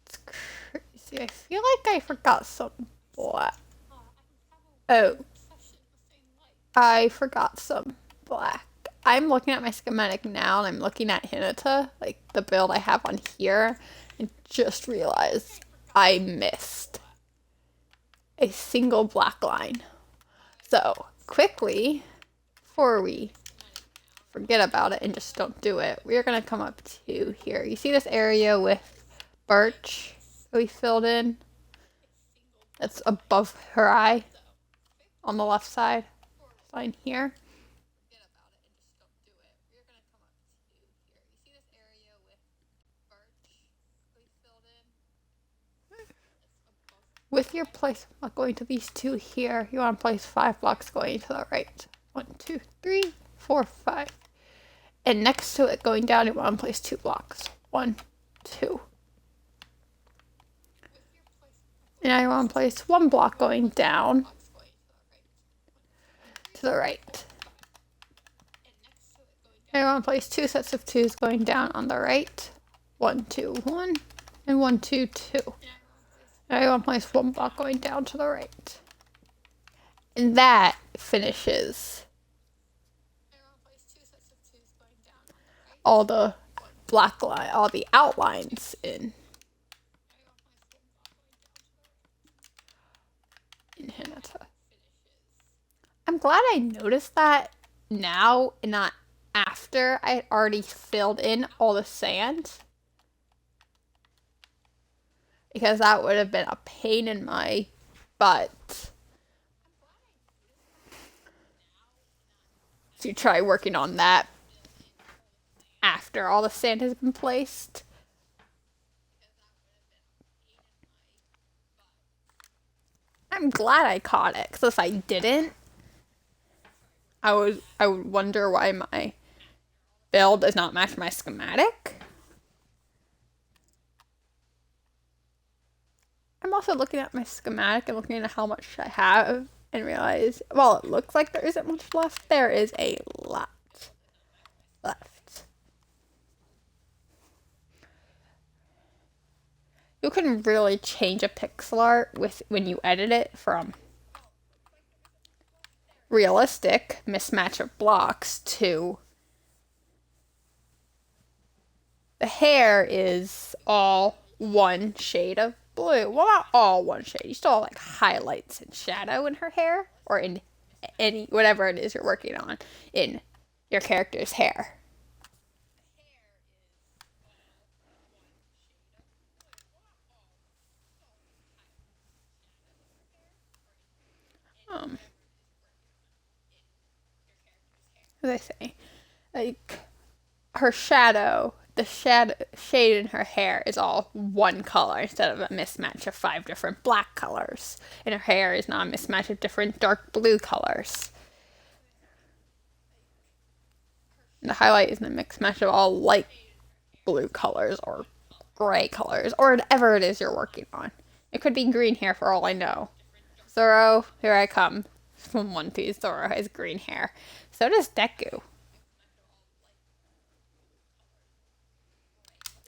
It's crazy. I feel like I forgot some black. Oh, I forgot some black. I'm looking at my schematic now and I'm looking at Hinata, like the build I have on here, and just realized I missed a single black line. So, quickly, before we forget about it and just don't do it, we are going to come up to here. You see this area with birch that we filled in? That's above her eye on the left side. Line here. With your place going to these two here, you want to place 5 blocks going to the right. 1, 2, 3, 4, 5. And next to it going down, you want to place 2 blocks. 1, 2. And now you want to place 1 block going down to the right. And you want to place 2 sets of 2s going down on the right. 1, 2, 1, and 1, 2, 2. Now you want to place 1 block going down to the right. And that finishes all the black line, all the outlines in Hinata. I'm glad I noticed that now and not after I had already filled in all the sand. Because that would have been a pain in my butt to try working on that after all the sand has been placed. I'm glad I caught it, because if I didn't, I would wonder why my build does not match my schematic. I'm also looking at my schematic and looking at how much I have and realize, well, it looks like there isn't much left. There is a lot left. You can really change a pixel art with when you edit it from realistic mismatch of blocks to the hair is all one shade of blue. Well, not all one shade. You still have like highlights and shadow in her hair or in any whatever it is you're working on in your character's hair. what was I say? Like her shadow, the shadow shade in her hair is all one color instead of a mismatch of 5 different black colors. And her hair is not a mismatch of different dark blue colors. And the highlight isn't a mixed match of all light blue colors or gray colors or whatever it is you're working on. It could be green hair for all I know. Zoro, here I come. From One Piece, Zoro has green hair. So does Deku.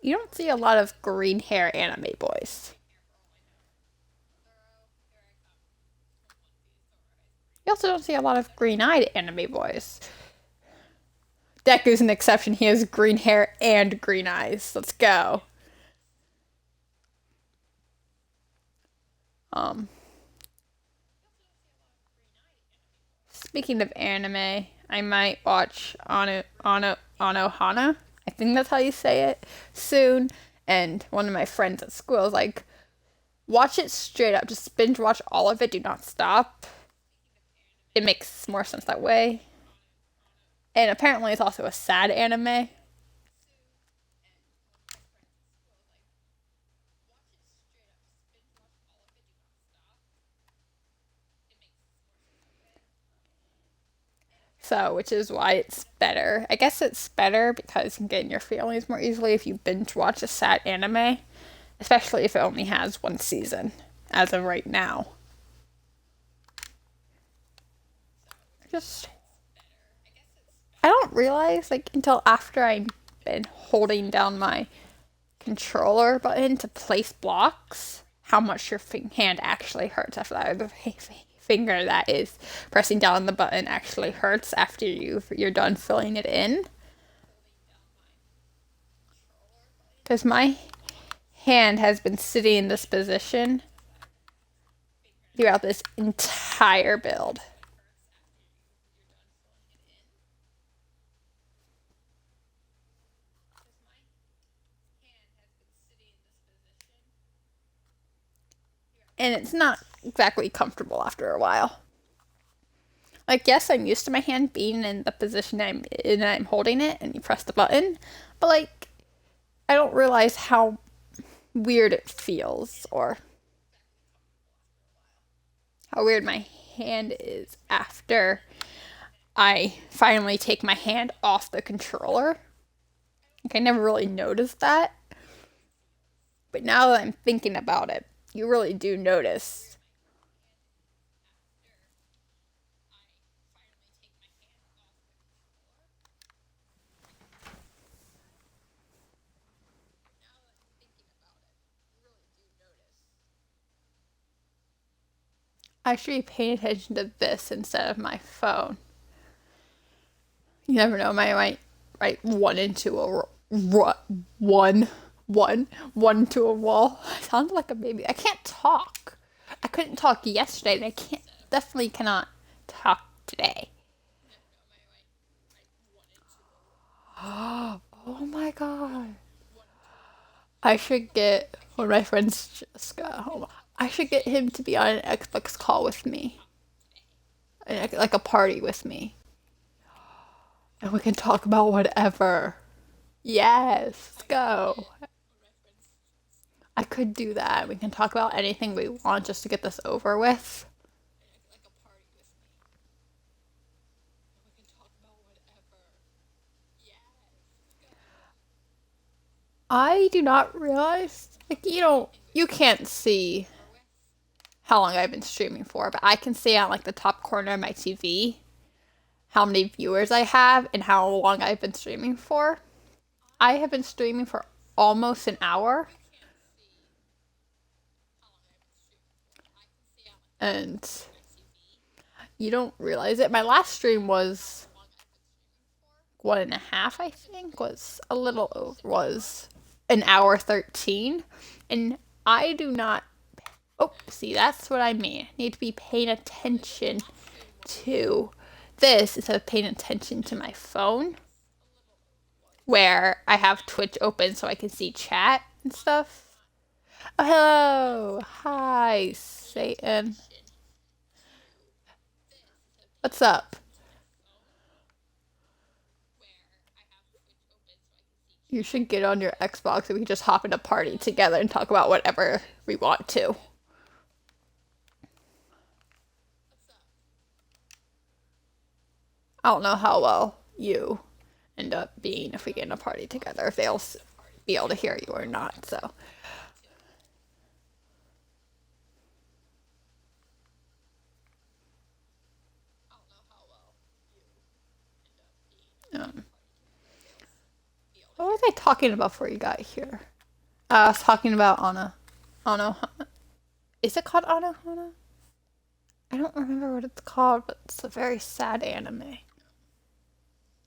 You don't see a lot of green hair anime boys. You also don't see a lot of green eyed anime boys. Deku's an exception. He has green hair and green eyes. Let's go. Um, Speaking of anime, I might watch Anohana. I think that's how you say it. Soon. And one of my friends at school is like, watch it straight up. Just binge watch all of it. Do not stop. It makes more sense that way. And apparently, it's also a sad anime. So, which is why it's better. I guess it's better because you can get in your feelings more easily if you binge watch a sad anime, especially if it only has one season, as of right now. Just, I don't realize, like, until after I've been holding down my controller button to place blocks, how much your hand actually hurts after that. The finger that is pressing down on the button actually hurts after you're done filling it in. Because my hand has been sitting in this position throughout this entire build. And it's not exactly comfortable after a while. Like, yes, I'm used to my hand being in the position I'm in, I'm holding it, and you press the button, but like, I don't realize how weird it feels, or how weird my hand is after I finally take my hand off the controller. Like, I never really noticed that. But now that I'm thinking about it, you really do notice. I should be paying attention to this instead of my phone. You never know, I might write one into a one to a wall. I sound like a baby. I can't talk. I couldn't talk yesterday, and I definitely cannot talk today. Oh my god. I should get one of my friends just got home. I should get him to be on an Xbox call with me. Like a party with me. And we can talk about whatever. Yes, let's go. I could do that. We can talk about anything we want just to get this over with. I do not realize, like, you can't see how long I've been streaming for, but I can see on like the top corner of my TV how many viewers I have and how long I've been streaming for. I have been streaming for almost an hour. And you don't realize it. My last stream was 1.5, I think, was a little over, was an hour 13. And I do not, oh, see, that's what I mean. I need to be paying attention to this instead of paying attention to my phone, where I have Twitch open so I can see chat and stuff. Oh, hello. Hi, Satan. What's up? You should get on your Xbox and we can just hop in a party together and talk about whatever we want to. I don't know how well you end up being if we get in a party together, if they'll be able to hear you or not, so. Um, what were they talking about before you got here? I was talking about Anohana. Is it called Anohana? I don't remember what it's called, but it's a very sad anime.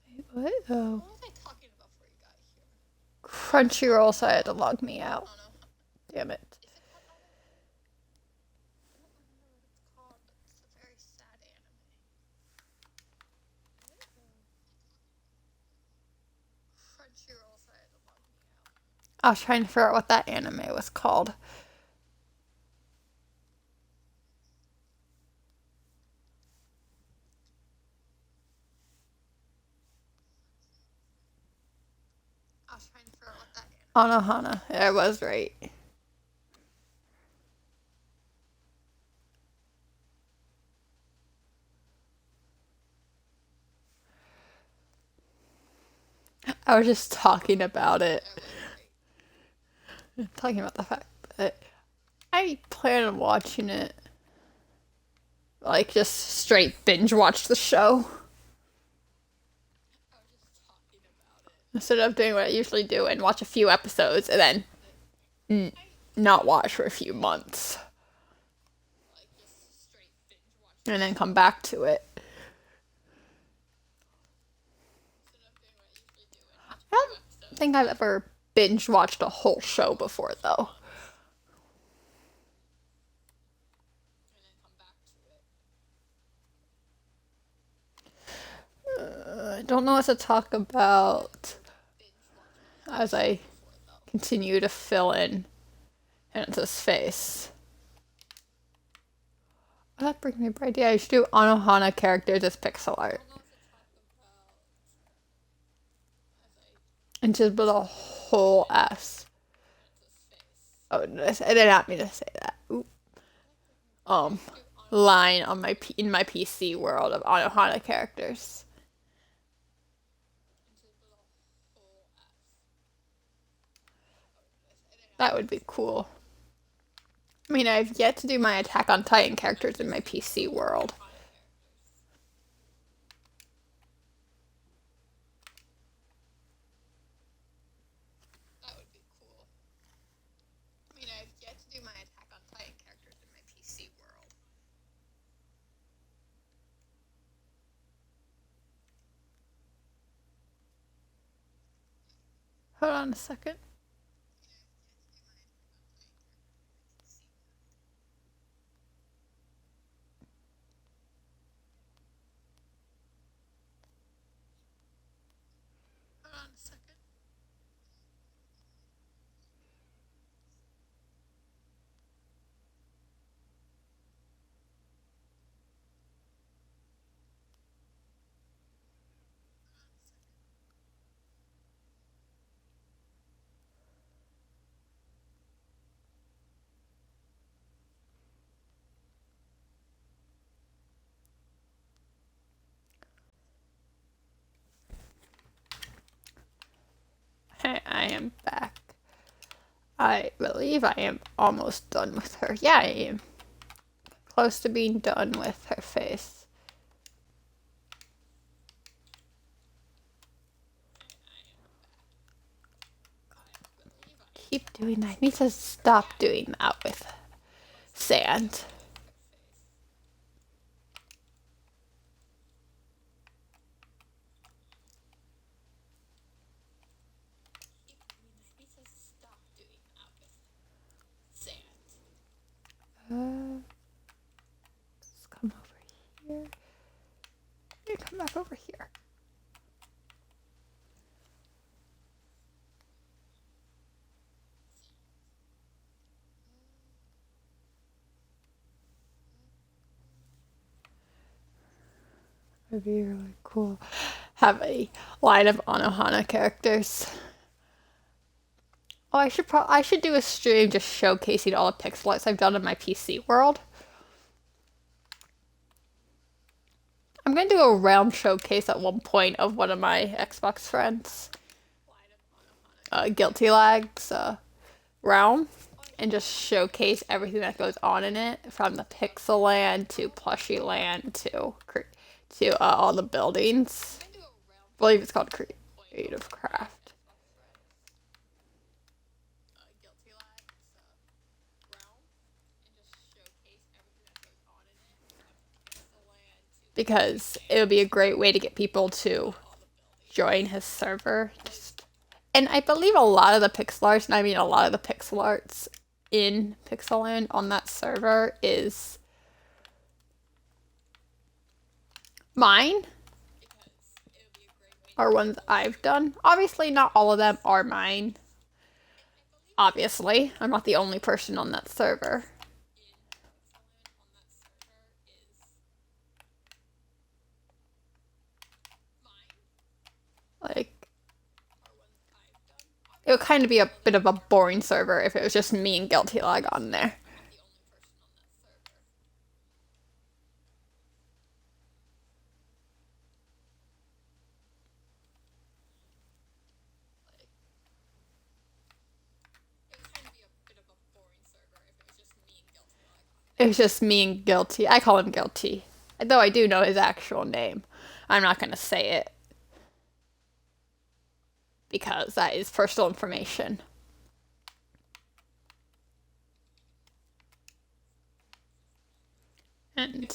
Wait, what? Oh. Crunchyroll decided to log me out. Damn it. I was trying to figure out what that anime was called. Anohana. I was right. I was just talking about it. Talking about the fact that I plan on watching it. Like, just straight binge watch the show. Instead of doing what I usually do and watch a few episodes and then not watch for a few months. And then come back to it. I don't think I've ever binge watched a whole show before, though. I don't know what to talk about as I continue to fill in Hinata's face. That brings me up an idea. I should do Anohana characters as pixel art. And just put a whole S. Oh, I did not mean to say that. Oop. Line on my in my PC world of Anohana characters. That would be cool. I mean, I've yet to do my Attack on Titan characters in my PC world. Hold on a second. Hey, I am back. I believe I am almost done with her. Yeah, I am close to being done with her face. Keep doing that. I need to stop doing that with sand. Let's come over here. You come back over here. It'd be really cool. Have a line of Anohana characters. Oh, I should do a stream just showcasing all the pixel arts I've done in my PC world. I'm gonna do a realm showcase at one point of one of my Xbox friends, Guilty Lag's realm, and just showcase everything that goes on in it, from the pixel land to plushy land to all the buildings. I believe it's called Creative Craft. Because it would be a great way to get people to join his server. And I believe a lot of the pixel arts, and I mean a lot of the pixel arts in Pixelland on that server is mine, or ones I've done. Obviously, not all of them are mine. Obviously, I'm not the only person on that server. Like, it would kind of be a bit of a boring server if it was just me and Guilty Lag on there. It was just me and Guilty. I call him Guilty, though I do know his actual name. I'm not gonna say it because that is personal information. And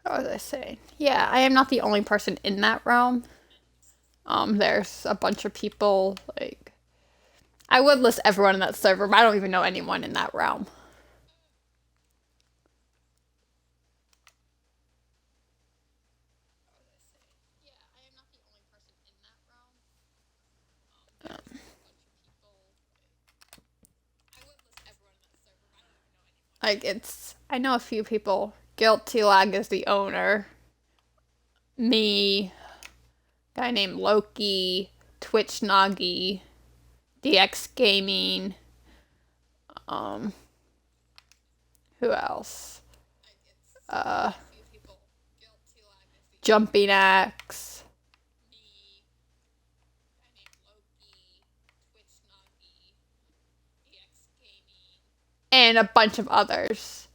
what was I saying? Yeah, I am not the only person in that realm. There's a bunch of people, like, I would list everyone in that server, but I don't even know anyone in that realm. Like, I know a few people. Guilty Lag is the owner. Me, guy named Loki, Twitch Nagi, DX Gaming, who else? Jumping Axe, and a bunch of others.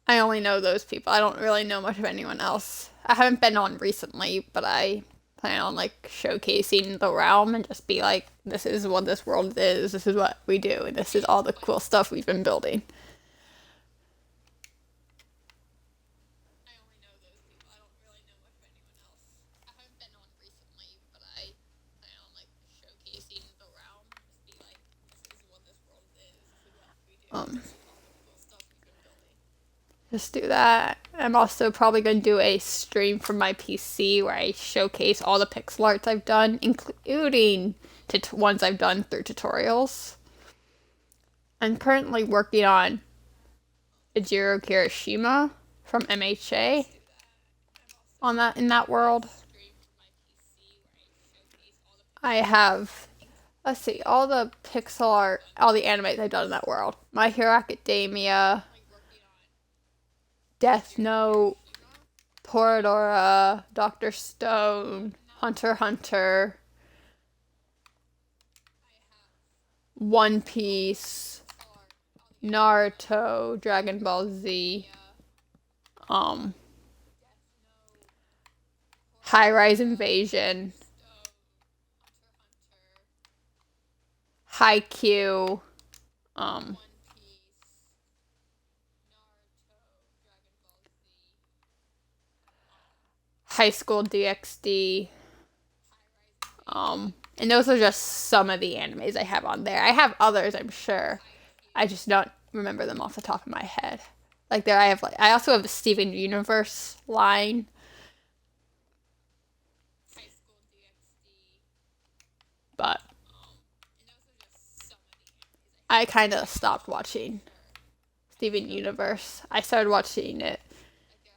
I only know those people. I don't really know much of anyone else. I haven't been on recently, but I plan on like showcasing the realm and just be like, this is what this world is, this is what we do, and this is all the cool stuff we've been building. Just do that. I'm also probably going to do a stream from my PC where I showcase all the pixel arts I've done, including ones I've done through tutorials. I'm currently working on Ejiro Kirishima from MHA in that world. I have, let's see, all the pixel art, all the animes I've done in that world. My Hero Academia, Death Note, Toradora, Doctor Stone, Hunter x Hunter, One Piece, Naruto, Dragon Ball Z, High Rise Invasion, Haikyuu, High School DxD, and those are just some of the animes I have on there. I have others, I'm sure. I just don't remember them off the top of my head. I also have the Steven Universe line. But I kind of stopped watching Steven Universe. I started watching it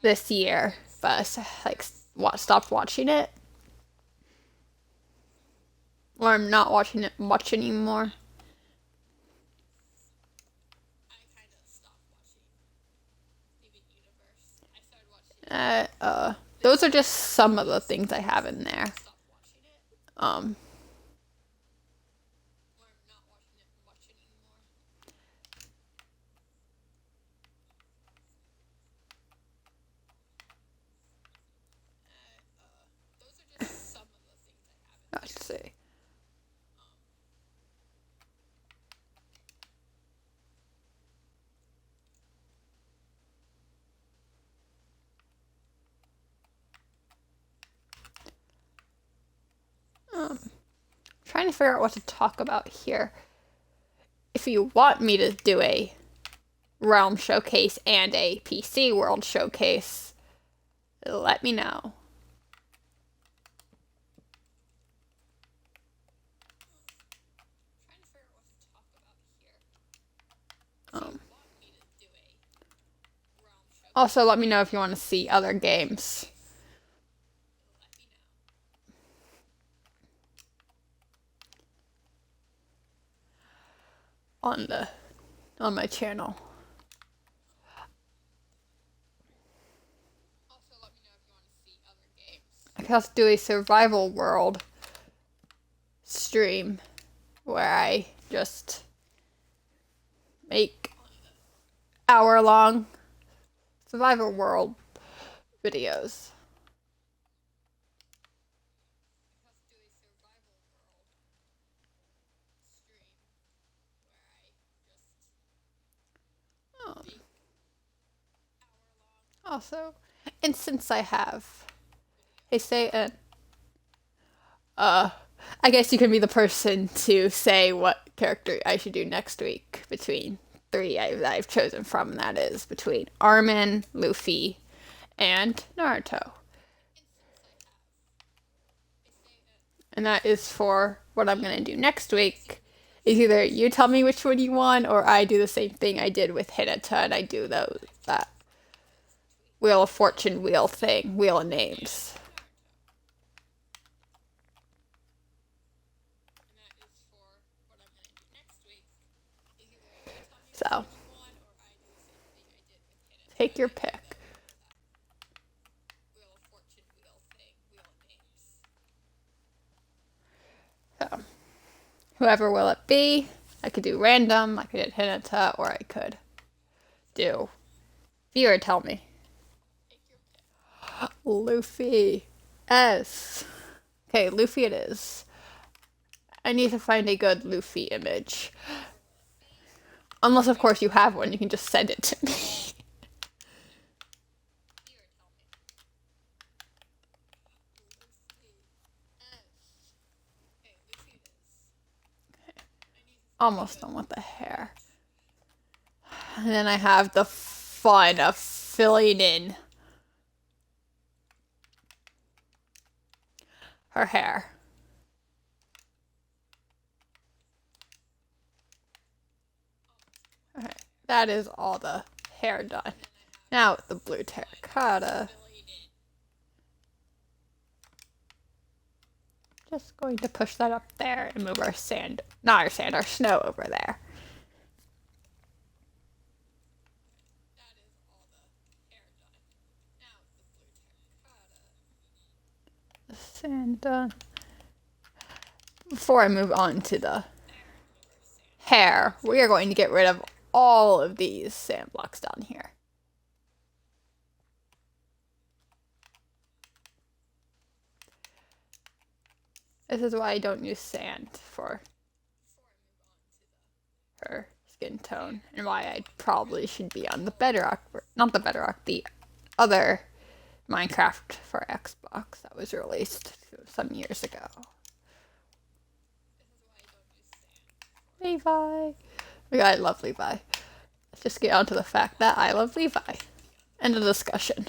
this year, but like stopped watching it. Or I'm not watching it much anymore. Those are just some of the things I have in there. Um, let's see. Trying to figure out what to talk about here. If you want me to do a Realm showcase and a PC World showcase, let me know. Also, let me know if you want to see other games. On my channel. I could also do a survival world stream where I just make hour-long survival world videos. Also, and since I have, they say, I guess you can be the person to say what character I should do next week between three I've chosen from. That is between Armin, Luffy, and Naruto. And that is for what I'm gonna do next week. Is either you tell me which one you want, or I do the same thing I did with Hinata, and I do that Wheel of Fortune wheel thing, wheel of names. So, take your pick. So, whoever will it be? I could do random, I could hit Hinata, or I could do viewer tell me. Luffy. S. Okay, Luffy it is. I need to find a good Luffy image. Unless, of course, you have one, you can just send it to me. Almost done with the hair. And then I have the fun of filling in her hair. Okay, that is all the hair done. Now with the blue terracotta. Just going to push that up there and move our sand, not our sand, our snow over there. Sand done. Before I move on to the hair, we are going to get rid of all of these sand blocks down here. This is why I don't use sand for her skin tone, and why I probably should be on the bedrock, not the bedrock, the other Minecraft for Xbox that was released some years ago. Levi. Oh my god, I love Levi. Let's just get on to the fact that I love Levi. End of discussion.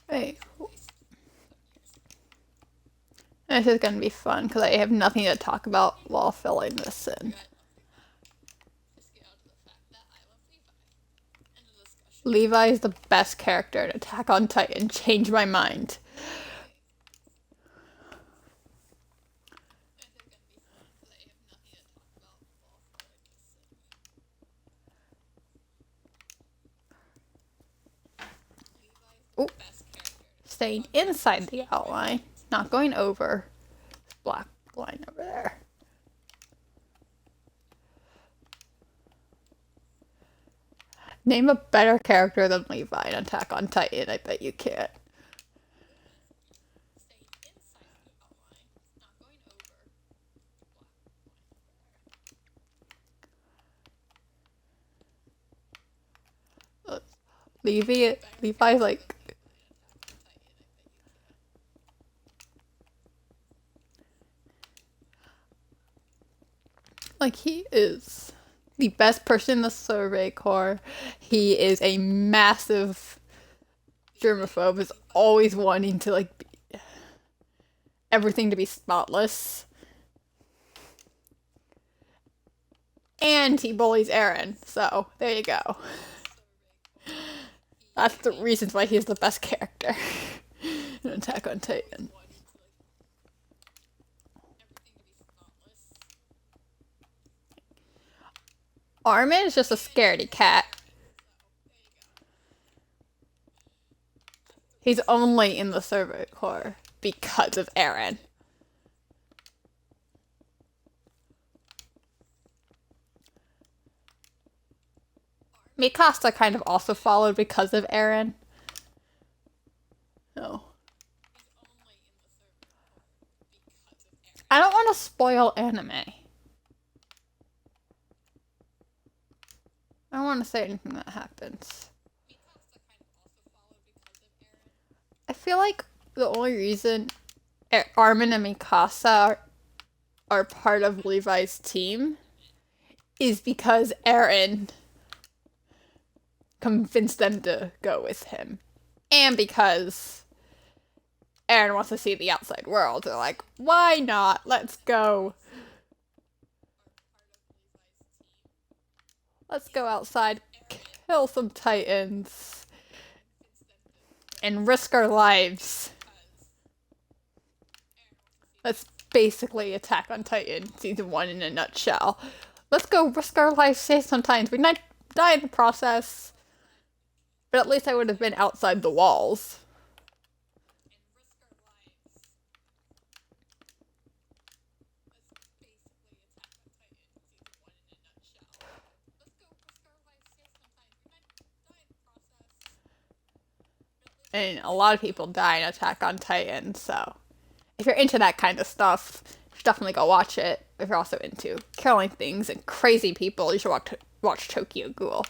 Hey. This is gonna be fun because I have nothing to talk about while filling this in. Levi is the best character in Attack on Titan. Change my mind. Ooh. Staying inside the outline, not going over this black line over there. Name a better character than Levi in Attack on Titan. I bet you can't. Levi's like he is the best person in the Survey Corps. He is a massive germaphobe. Is always wanting to like everything to be spotless. And he bullies Eren. So there you go. That's the reasons why he's the best character in Attack on Titan. Armin is just a scaredy cat. He's only in the Survey Corps because of Eren. Mikasa kind of also followed because of Eren. No. I don't want to spoil anime. I don't want to say anything that happens. I feel like the only reason Armin and Mikasa are part of Levi's team is because Eren convinced them to go with him. And because Eren wants to see the outside world. They're like, why not? Let's go. Let's go outside, kill some Titans, and risk our lives. That's basically Attack on Titan Season 1 in a nutshell. Let's go risk our lives, save some Titans. We might die in the process, but at least I would have been outside the walls. And a lot of people die in Attack on Titan, so if you're into that kind of stuff, you should definitely go watch it. If you're also into killing things and crazy people, you should watch Tokyo Ghoul.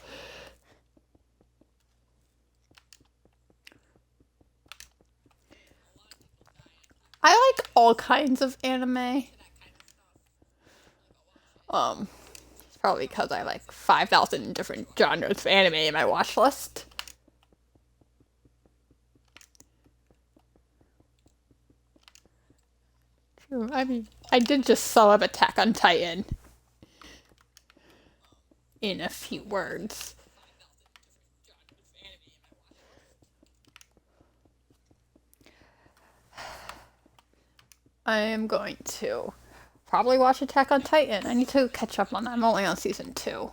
I like all kinds of anime. It's probably because I like 5,000 different genres of anime in my watch list. True. I mean, I did just sum up Attack on Titan in a few words. I am going to probably watch Attack on Titan. I need to catch up on that. I'm only on season 2.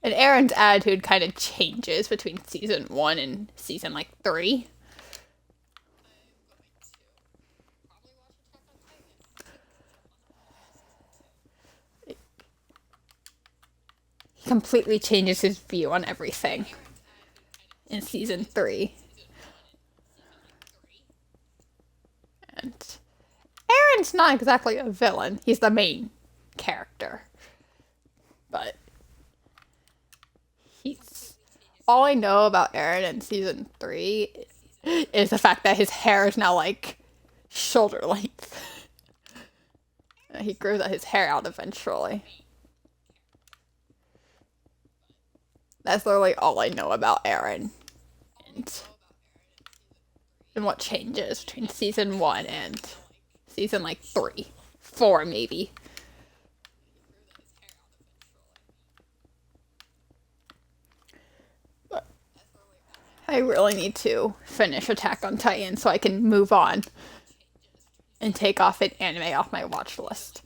And Eren's attitude kind of changes between season 1 and season 3. He completely changes his view on everything in season 3. And Eren's not exactly a villain. He's the main character. But he's... all I know about Eren in season 3 is the fact that his hair is now shoulder length. He grows his hair out eventually. That's literally all I know about Eren. And and what changes between season 1 and season like 3, 4 maybe. But I really need to finish Attack on Titan so I can move on and take off an anime off my watch list.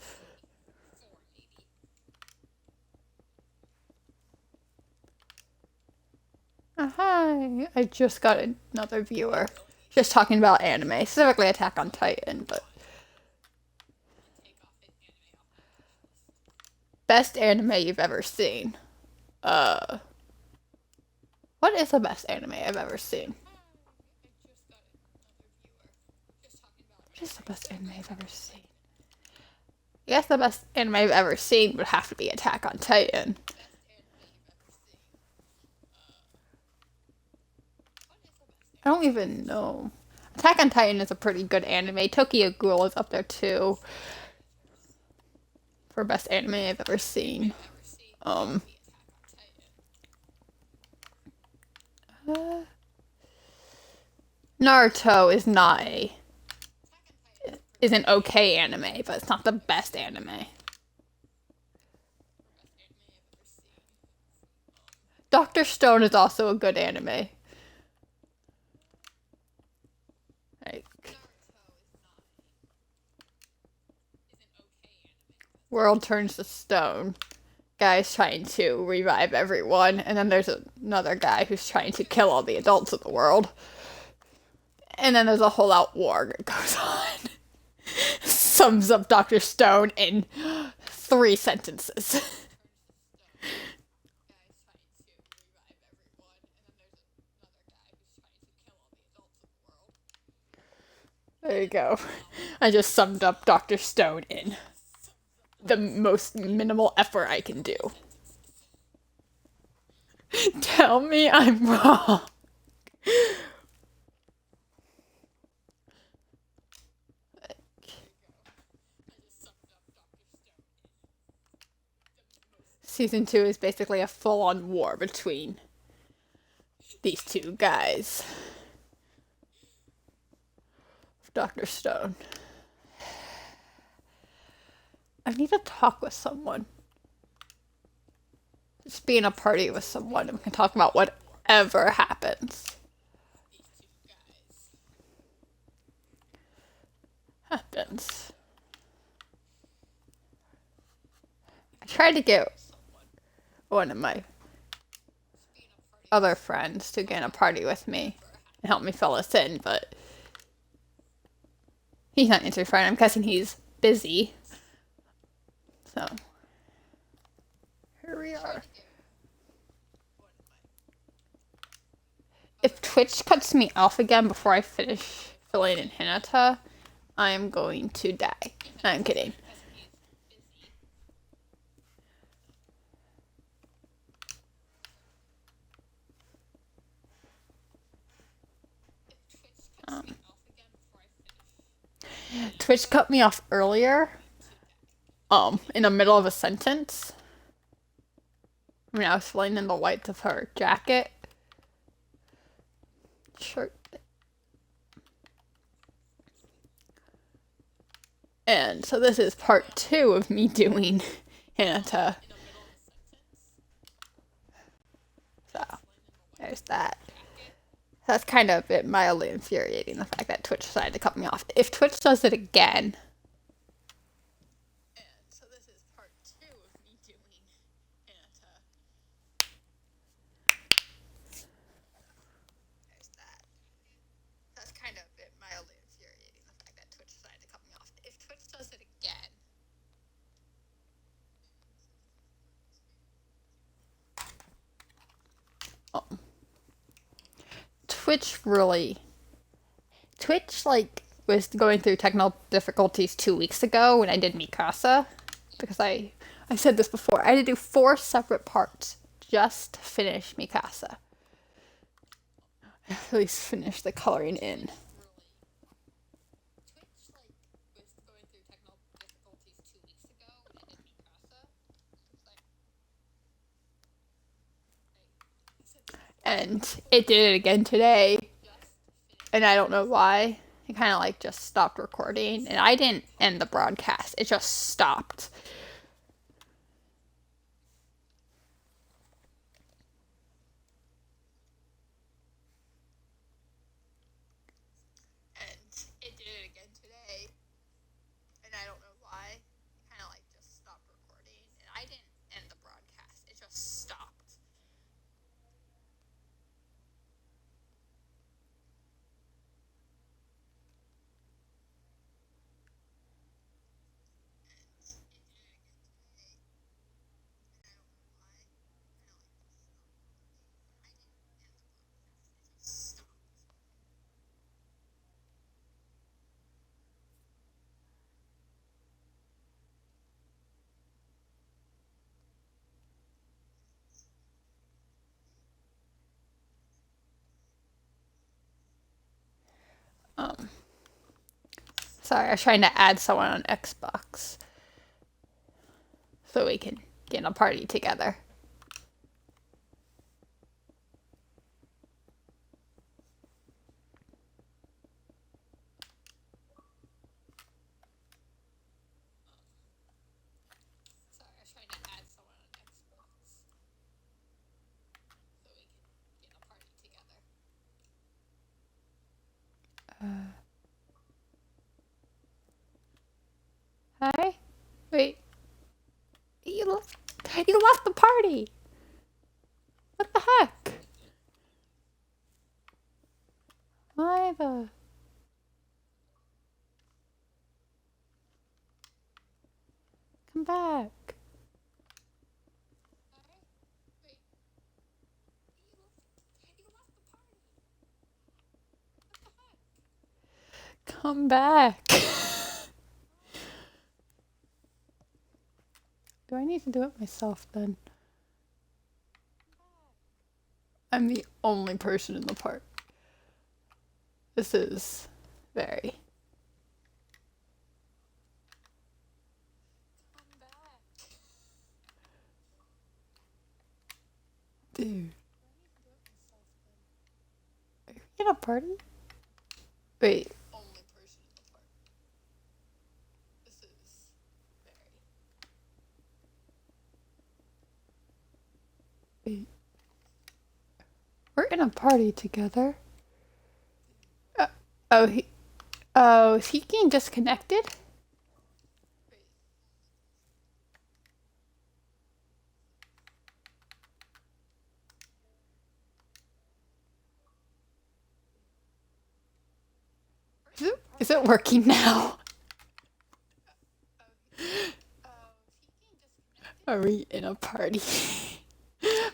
Hi, I just got another viewer just talking about anime, specifically Attack on Titan, but best anime you've ever seen. What is the best anime I've ever seen? What is the best anime I've ever seen? I guess the best anime I've ever seen would have to be Attack on Titan. I don't even know. Attack on Titan is a pretty good anime. Tokyo Ghoul is up there too for best anime I've ever seen. Uh, Naruto is an okay anime, but it's not the best anime. Doctor Stone is also a good anime. Like, World Turns to Stone. Guy's trying to revive everyone, and then there's another guy who's trying to kill all the adults of the world. And then there's a whole out war that goes on. Sums up Dr. Stone in 3 sentences. There you go. I just summed up Dr. Stone in the most minimal effort I can do. Tell me I'm wrong. Season 2 is basically a full-on war between these two guys. Dr. Stone. I need to talk with someone. Just be in a party with someone and we can talk about whatever happens. I tried to get one of my other friends to get in a party with me and help me fill us in, but he's not answering phone. I'm guessing he's busy. So, here we are. If Twitch cuts me off again before I finish filling in Hinata, I am going to die. I'm kidding. Twitch cut me off earlier. In the middle of a sentence. I mean, I was filling in the whites of her jacket. Shirt. And so this is part 2 of me doing Hinata. So, there's that. That's kind of a bit mildly infuriating, the fact that Twitch decided to cut me off. If Twitch does it again... And so this is part 2 of me doing Hinata. There's that. That's kind of a bit mildly infuriating, the fact that Twitch decided to cut me off. If Twitch does it again... Twitch, like, was going through technical difficulties 2 weeks ago when I did Mikasa. Because I said this before, I had to do 4 separate parts just to finish Mikasa. At least finish the coloring in. And it did it again today. and I don't know why. It kind of like just stopped recording, and I didn't end the broadcast. It just stopped. And it did it again today, and I don't know why. It kind of like just stopped recording, and I didn't end the broadcast. It just stopped. Um, Sorry, I was trying to add someone on Xbox so we can get in a party together. Sorry, I was trying to add someone on Xbox so we can get in a party together. Hi? Wait. You left the party! What the heck? Why the... Come back. Come back. Do I need to do it myself then? I'm the only person in the park. This is very... Come back. Dude. Are you in a party? Wait. Only person in the park. This is very... Wait. We're in a party together. Oh, is he getting disconnected? Is it working now? Are we in a party?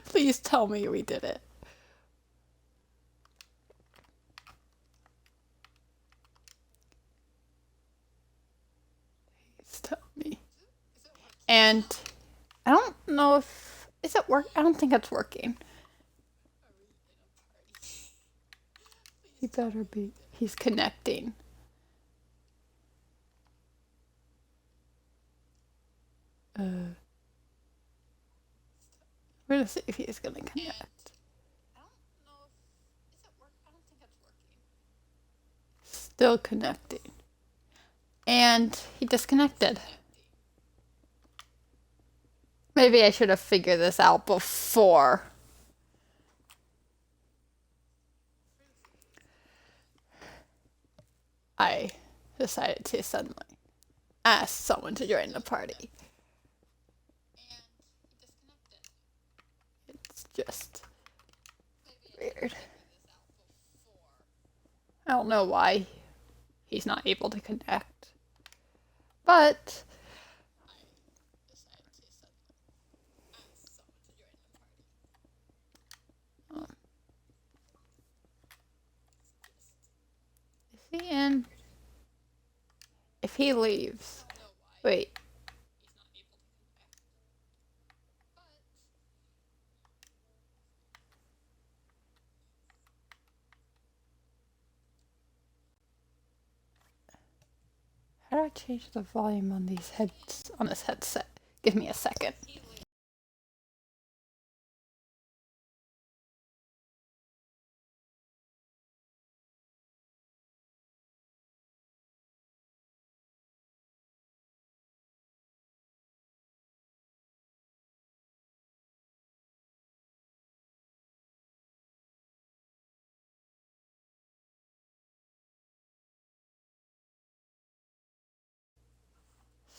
Please tell me we did it. Please tell me. And I don't know if... Is it work? I don't think it's working. He better be. He's connecting. We're gonna see if he's gonna connect. I don't know if... Is it work? I don't think it's working. Still connecting. And he disconnected. Maybe I should have figured this out before. I decided to suddenly ask someone to join the party. It's just weird. I don't know why he's not able to connect. But is he in? If he leaves, wait. How do I change the volume on these on this headset? Give me a second.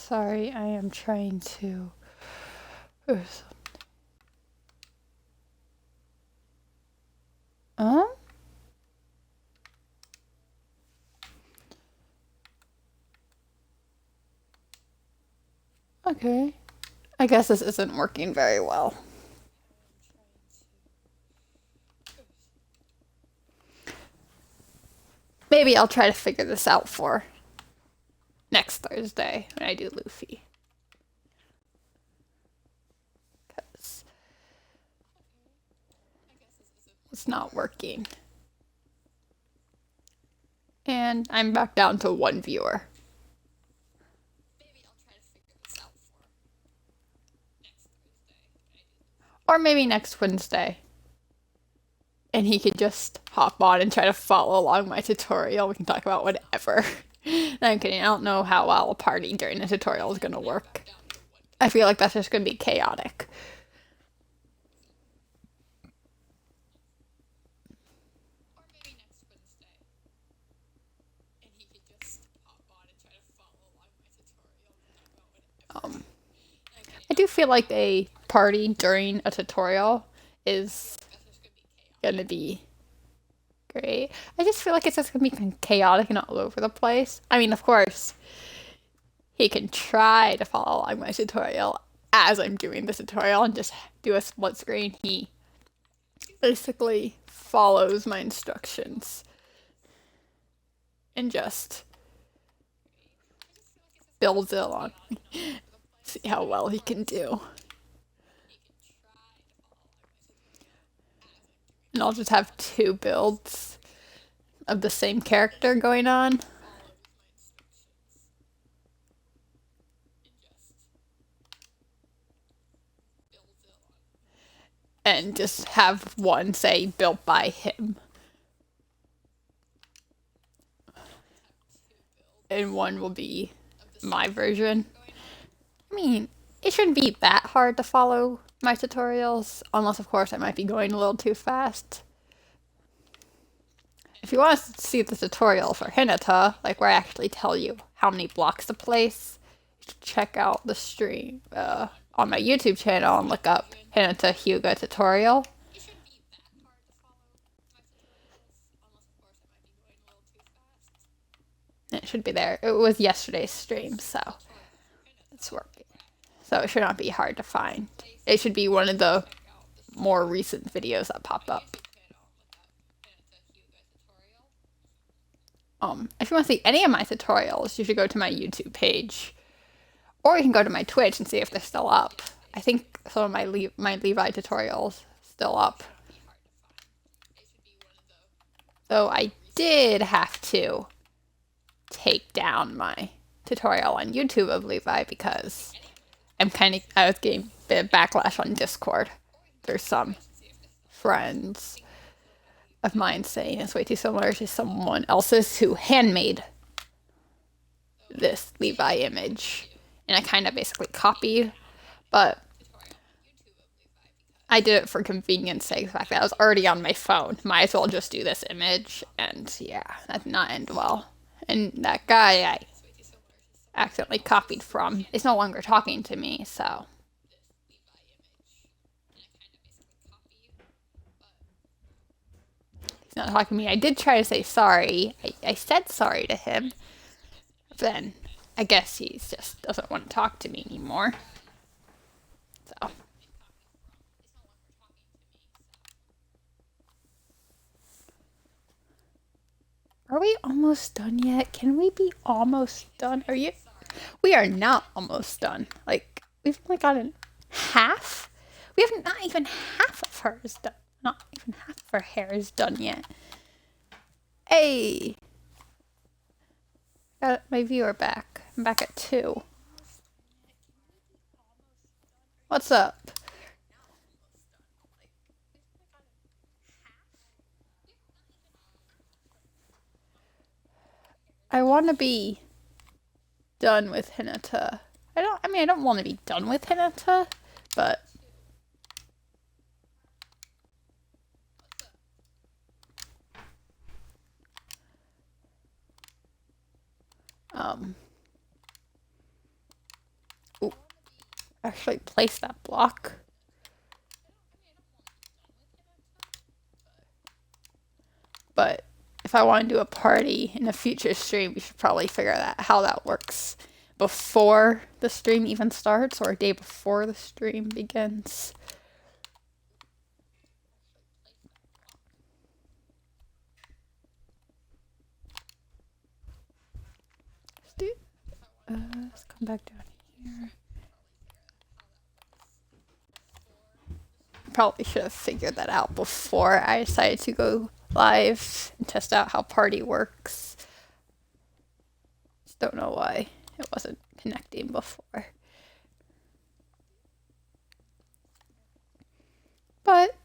Sorry, I am trying to. Um. Okay. I guess this isn't working very well. Maybe I'll try to figure this out for next Thursday when I do Luffy. Because it's not working. And I'm back down to one viewer. Or maybe next Wednesday. And he could just hop on and try to follow along my tutorial. We can talk about whatever. No, I'm kidding. I don't know how well a party during a tutorial is going to work. I feel like that's just going to be chaotic. I do feel like a party during a tutorial is going to be great. I just feel like it's just going to be chaotic and all over the place. I mean, of course, he can try to follow along my tutorial as I'm doing the tutorial and just do a split screen. He basically follows my instructions and just builds it along. See how well he can do. And I'll just have two builds of the same character going on. And just have one say built by him. And one will be my version. I mean, it shouldn't be that hard to follow my tutorials, unless of course I might be going a little too fast. If you want to see the tutorial for Hinata, like where I actually tell you how many blocks to place, you should check out the stream on my YouTube channel and look up Hinata Hyuga tutorial. It should be there. It was yesterday's stream, so it's working. So it should not be hard to find. It should be one of the more recent videos that pop up. If you want to see any of my tutorials, you should go to my YouTube page. Or you can go to my Twitch and see if they're still up. I think some of my Levi tutorials still up. So I did have to take down my tutorial on YouTube of Levi because I was getting a bit of backlash on Discord. There's some friends of mine saying it's way too similar to someone else's who handmade this Levi image. And I kind of basically copied, but I did it for convenience sake. The fact that I was already on my phone, might as well just do this image. And yeah, that did not end well. And that guy I accidentally copied from is no longer talking to me, so. He's not talking to me. I did try to say sorry. I said sorry to him. But then I guess he just doesn't want to talk to me anymore. So. Are we almost done yet? Can we be almost done? Are you? We are not almost done. Like, we've only gotten half. We have not even half of hers done. Not even half of her hair is done yet. Hey! Got my viewer back. I'm back at 2. What's up? I want to be done with Hinata. I don't want to be done with Hinata, but actually place that block. But if I want to do a party in a future stream, we should probably figure out how that works before the stream even starts or a day before the stream begins. Let's come back down here. Probably should have figured that out before I decided to go live and test out how party works. Just don't know why it wasn't connecting before. But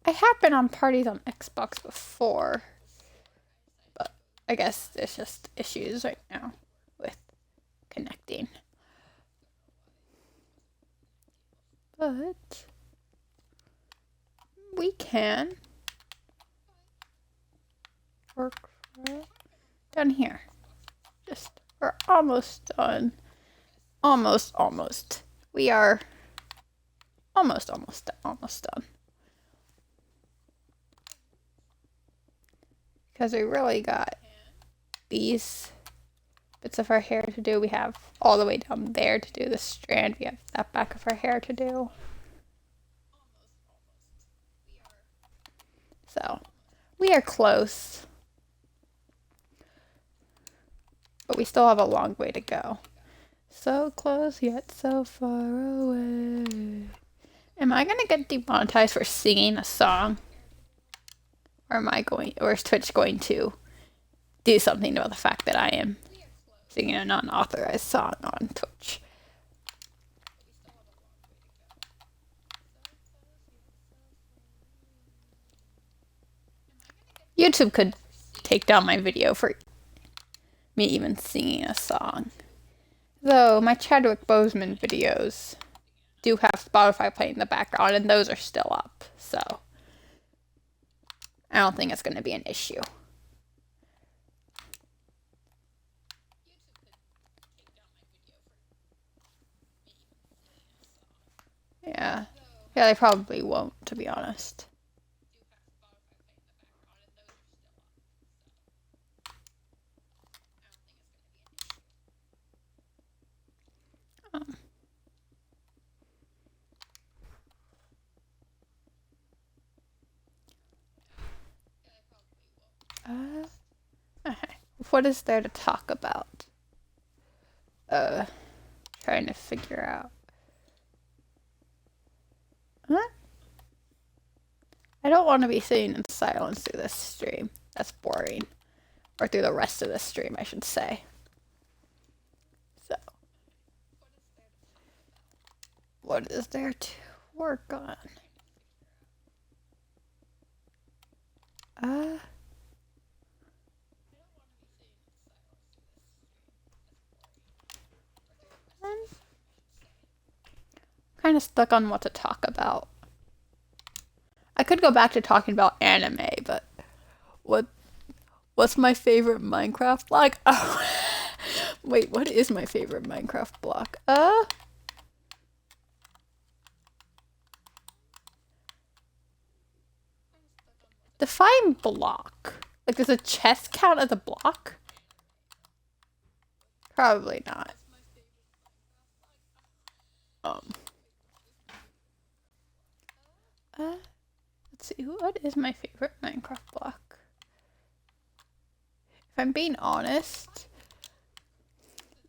I have been on parties on Xbox before. But I guess there's just issues right now with connecting. But we can work down here. We're almost done. Almost. We are almost done. Because we really got these bits of our hair to do. We have all the way down there to do the strand. We have that back of our hair to do. So, we are close. But we still have a long way to go. So close yet so far away. Am I gonna get demonetized for singing a song? Or is Twitch going to do something about the fact that I am singing a non-authorized song on Twitch? YouTube could take down my video for me even singing a song. Though my Chadwick Boseman videos do have Spotify playing in the background, and those are still up, so I don't think it's going to be an issue. Yeah, they probably won't, to be honest. Okay. What is there to talk about? Trying to figure out. Huh? I don't want to be sitting in silence through this stream. That's boring. Or through the rest of the stream, I should say. So. What is there to work on? I'm kind of stuck on what to talk about. I could go back to talking about anime, but what's my favorite Minecraft block? Oh, wait, what is my favorite Minecraft block? Define block. Like, does a chest count as a block? Probably not. Let's see, what is my favorite Minecraft block? If I'm being honest,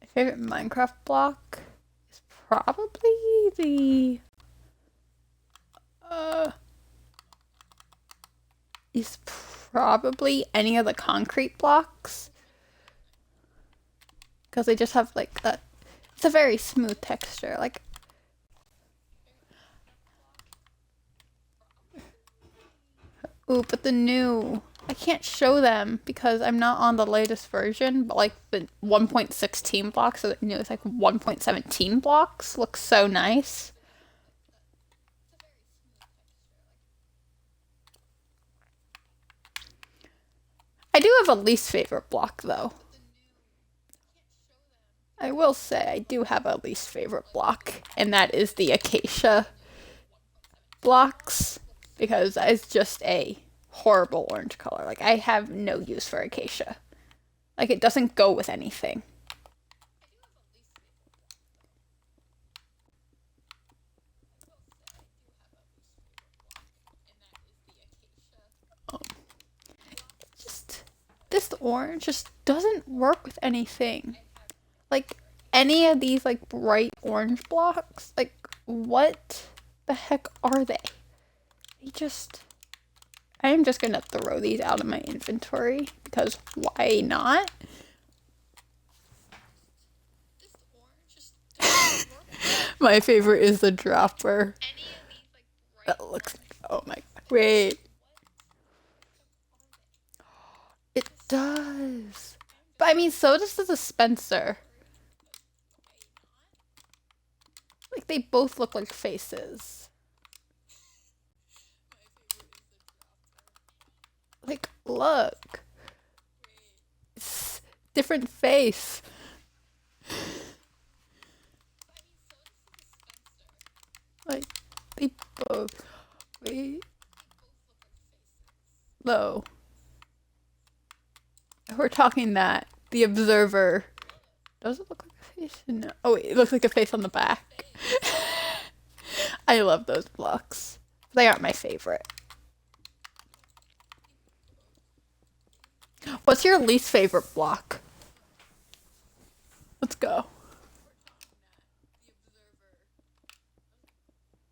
my favorite Minecraft block is probably the any of the concrete blocks, because they just have like that. It's a very smooth texture. Like, ooh, but I can't show them because I'm not on the latest version, but like the 1.16 blocks, so the newest like 1.17 blocks looks so nice. I do have a least favorite block though. I will say I do have a least favorite block, and that is the Acacia Blocks, because it's just a horrible orange color. Like, I have no use for Acacia. Like, it doesn't go with anything. Um, just this orange just doesn't work with anything. Like, any of these like bright orange blocks, like, what the heck are they? They just I am just gonna throw these out of my inventory because why not? My favorite is the dropper. That looks like, oh my god. Wait. It does. But I mean, so does the dispenser. Like, they both look like faces. Like, look. It's different face. Like, they both. Wait. Low. We're talking that. The observer. Does it look like a face? No. Oh, wait, it looks like a face on the back. I love those blocks. They aren't my favorite. What's your least favorite block? Let's go.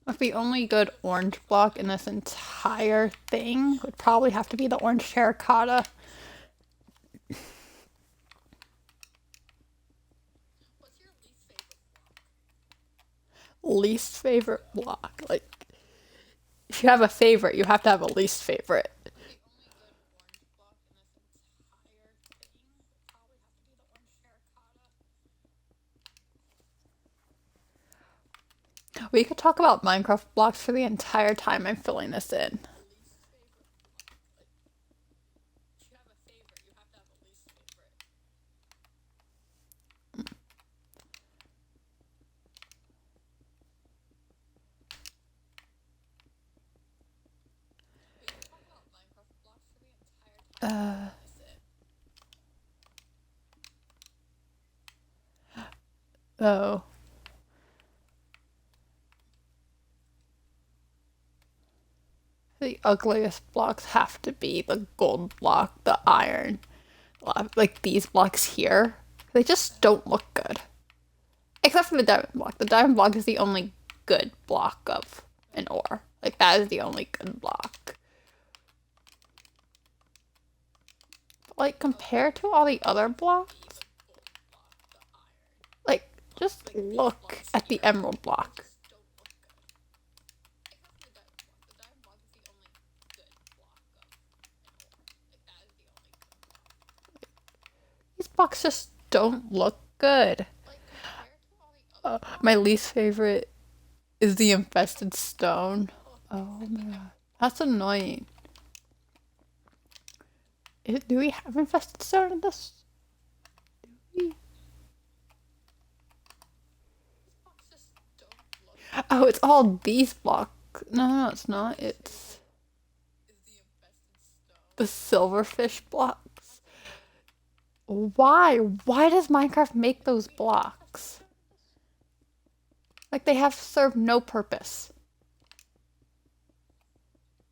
Like, the only good orange block in this entire thing would probably have to be the orange terracotta. Least favorite block. Like, if you have a favorite, you have to have a least favorite. We could talk about Minecraft blocks for the entire time I'm filling this in. Uh, oh. The ugliest blocks have to be the gold block, the iron. Like these blocks here. They just don't look good. Except for the diamond block. The diamond block is the only good block of an ore. Like, that is the only good block. But, like, compared to all the other blocks, like, just look at the emerald block. These blocks just don't look good. My least favorite is the infested stone. Oh my god. That's annoying. Do we have infested stone in this? Do we? Oh, it's all these blocks. No, it's not. It's the silverfish blocks. Why? Why does Minecraft make those blocks? Like, they have served no purpose.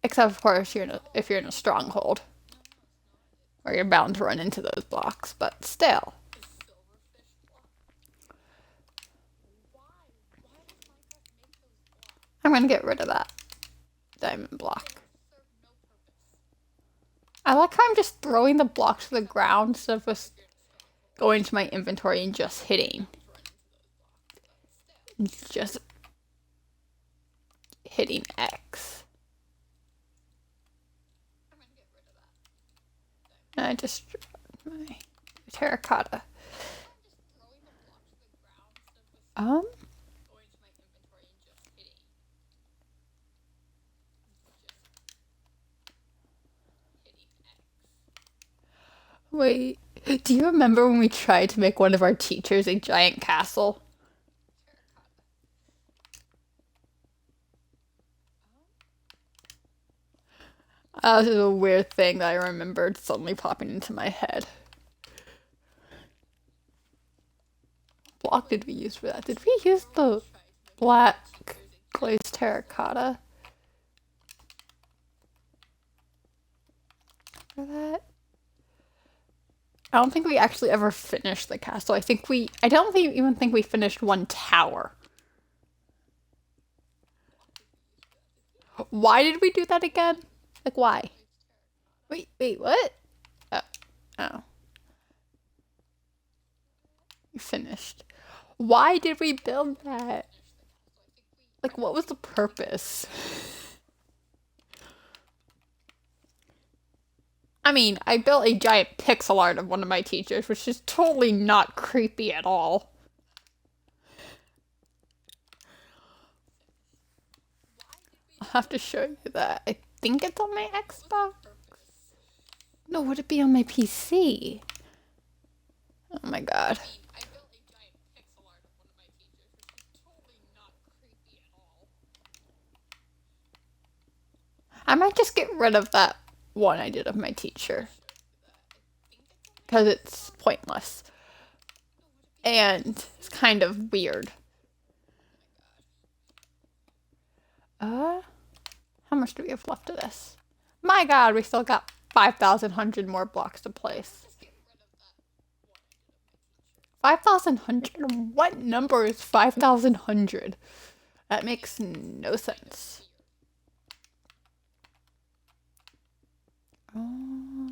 Except, of course, if you're in a stronghold. Or you're bound to run into those blocks, but still. I'm gonna get rid of that diamond block. I like how I'm just throwing the blocks to the ground instead of just going to my inventory and just hitting. Just hitting X. And I just my terracotta. Um. Wait, do you remember when we tried to make one of our teachers a giant castle? That was a weird thing that I remembered suddenly popping into my head. Block did we use for that? Did we use the black glazed terracotta for that? I don't think we actually ever finished the castle. I don't even think we finished one tower. Why did we do that again? Like, why? Wait, what? Oh, oh. We finished. Why did we build that? Like, what was the purpose? I mean, I built a giant pixel art of one of my teachers, which is totally not creepy at all. I'll have to show you that. I think it's on my Xbox. No, would it be on my PC? Oh my god. I might just get rid of that one I did of my teacher. Because it's pointless. And it's kind of weird. How much do we have left of this? My god, we still got 5,100 more blocks to place. 5,100? What number is 5,100? That makes no sense. Oh.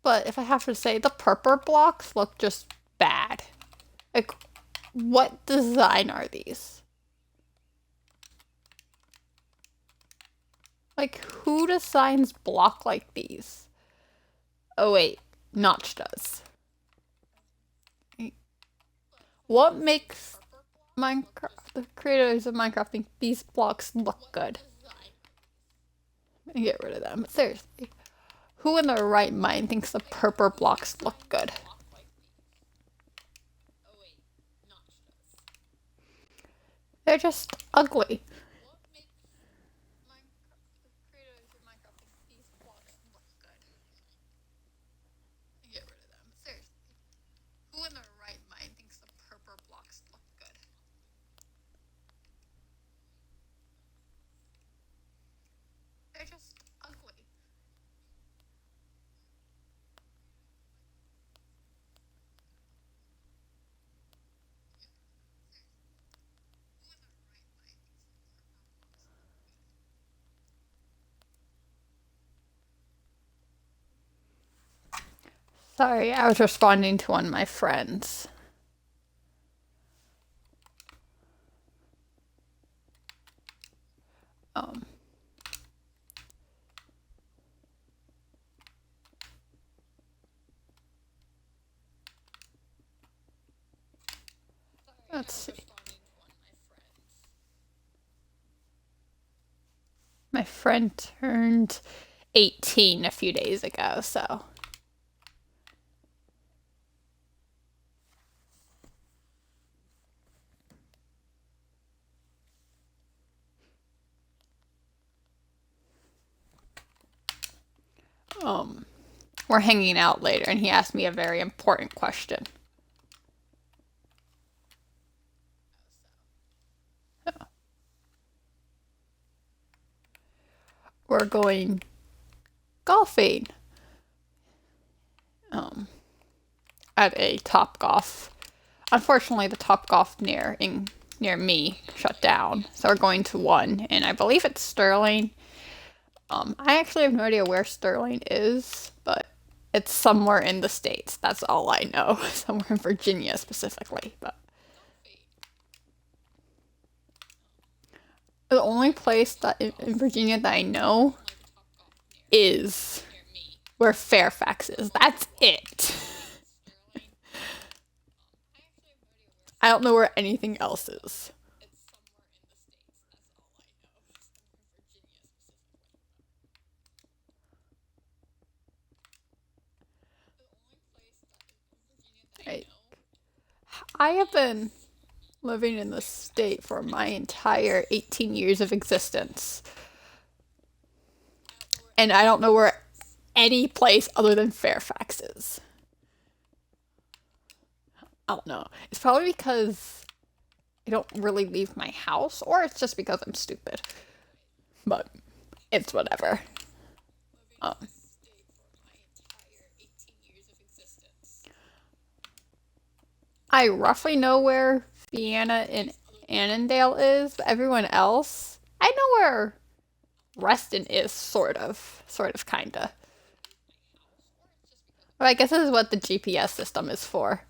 But if I have to say, the purple blocks look just bad. Like, what design are these? Like, who designs block like these? Oh wait, Notch does. What makes Minecraft, the creators of Minecraft, think these blocks look good? Get rid of them. But seriously, who in their right mind thinks the purple blocks look good? They're just ugly. Sorry, I was responding to one of my friends. Um, let's see. My friend turned 18 a few days ago, so. We're hanging out later, and he asked me a very important question. We're going golfing at a Top Golf. Unfortunately, the Top Golf near me shut down, so we're going to one, and I believe it's Sterling. I actually have no idea where Sterling is, but it's somewhere in the States. That's all I know. Somewhere in Virginia specifically, but the only place that in Virginia that I know is where Fairfax is. That's it. I don't know where anything else is. I, I have been living in this state for my entire 18 years of existence. And I don't know where any place other than Fairfax is. I don't know. It's probably because I don't really leave my house, or it's just because I'm stupid. But it's whatever. Um, I roughly know where Vienna and Annandale is, but everyone else, I know where Reston is, kinda. But I guess this is what the GPS system is for.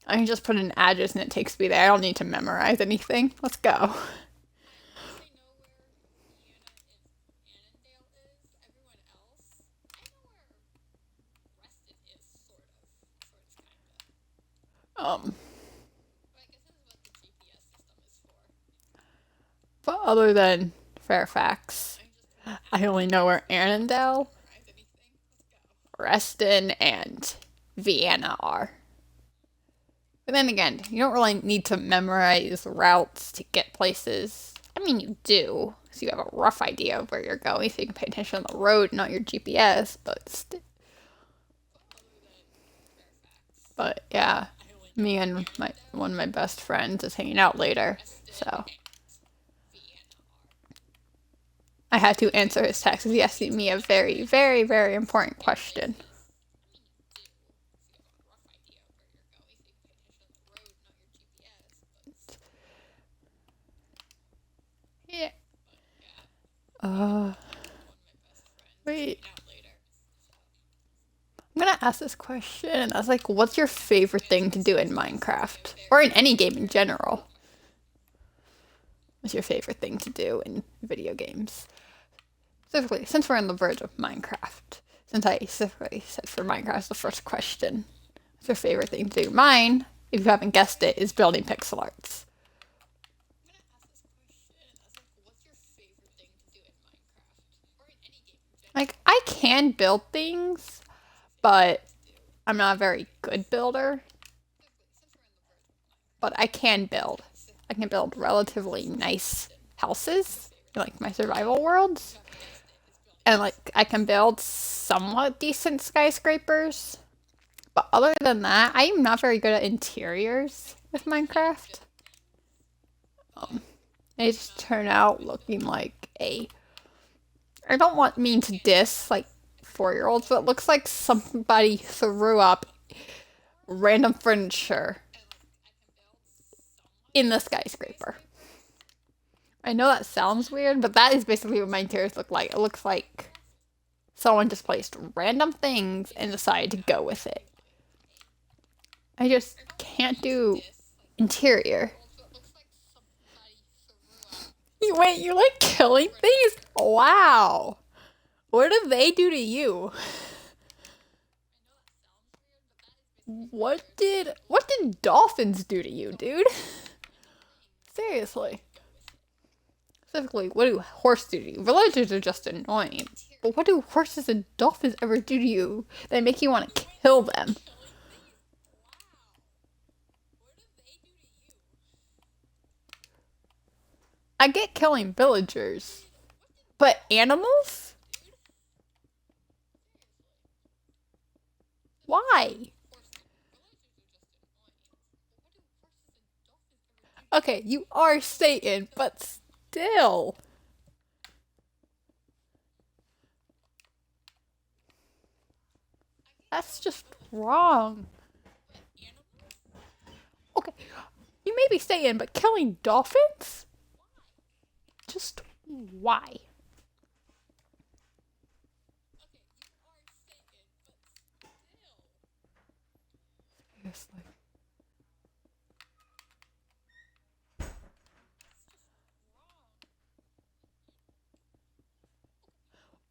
I can just put an address and it takes me there. I don't need to memorize anything. Let's go. Um, but other than Fairfax, I only know where Annandale, Reston, and Vienna are. But then again, you don't really need to memorize routes to get places. I mean, you do, so you have a rough idea of where you're going, so you can pay attention on the road, not your GPS. But yeah, me and my one of my best friends is hanging out later, so I had to answer his text. He's asking me a very, very, very important question. Yeah. Uh, wait. I'm gonna ask this question, and that's like, what's your favorite thing to do in Minecraft? Or in any game in general? What's your favorite thing to do in video games? Specifically, since we're on the verge of Minecraft, since I specifically said for Minecraft the first question, what's your favorite thing to do? Mine, if you haven't guessed it, is building pixel arts. Like, I can build things, but I'm not a very good builder. But I can build. I can build relatively nice houses, like my survival worlds. And like I can build somewhat decent skyscrapers. But other than that, I'm not very good at interiors with Minecraft. They just turn out looking like a. I don't want mean to diss like 4-year-olds, but it looks like somebody threw up random furniture in the skyscraper. I know that sounds weird, but that is basically what my interiors look like. It looks like someone just placed random things and decided to go with it. I just can't do interior. Wait, you're like killing things? Wow. What did they do to you? What did dolphins do to you, dude? Seriously. Specifically, what do horses do to you? Villagers are just annoying. But what do horses and dolphins ever do to you that make you want to kill them? I get killing villagers. But animals? Why? Okay, you are Satan, but still. That's just wrong. Okay, you may be Satan, but killing dolphins? Just why? Seriously.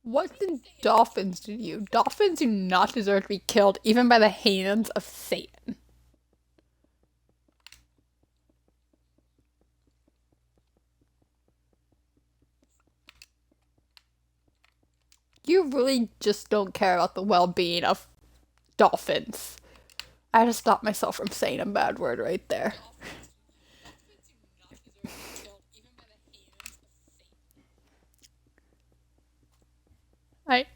What did dolphins do to you? Dolphins do not deserve to be killed, even by the hands of Satan. You really just don't care about the well-being of dolphins. I had to stop myself from saying a bad word right there. I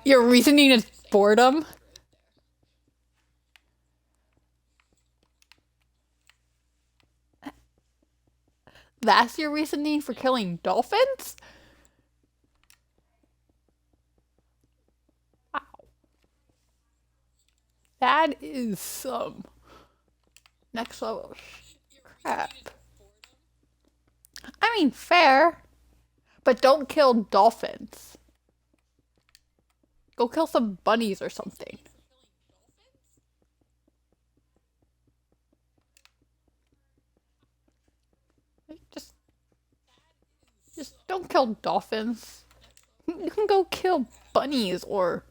Your reasoning is boredom? That's your reasoning for killing dolphins? Wow. That is some next level crap. I mean, fair, but don't kill dolphins. Go kill some bunnies or something. Just, just don't kill dolphins. You can go kill bunnies or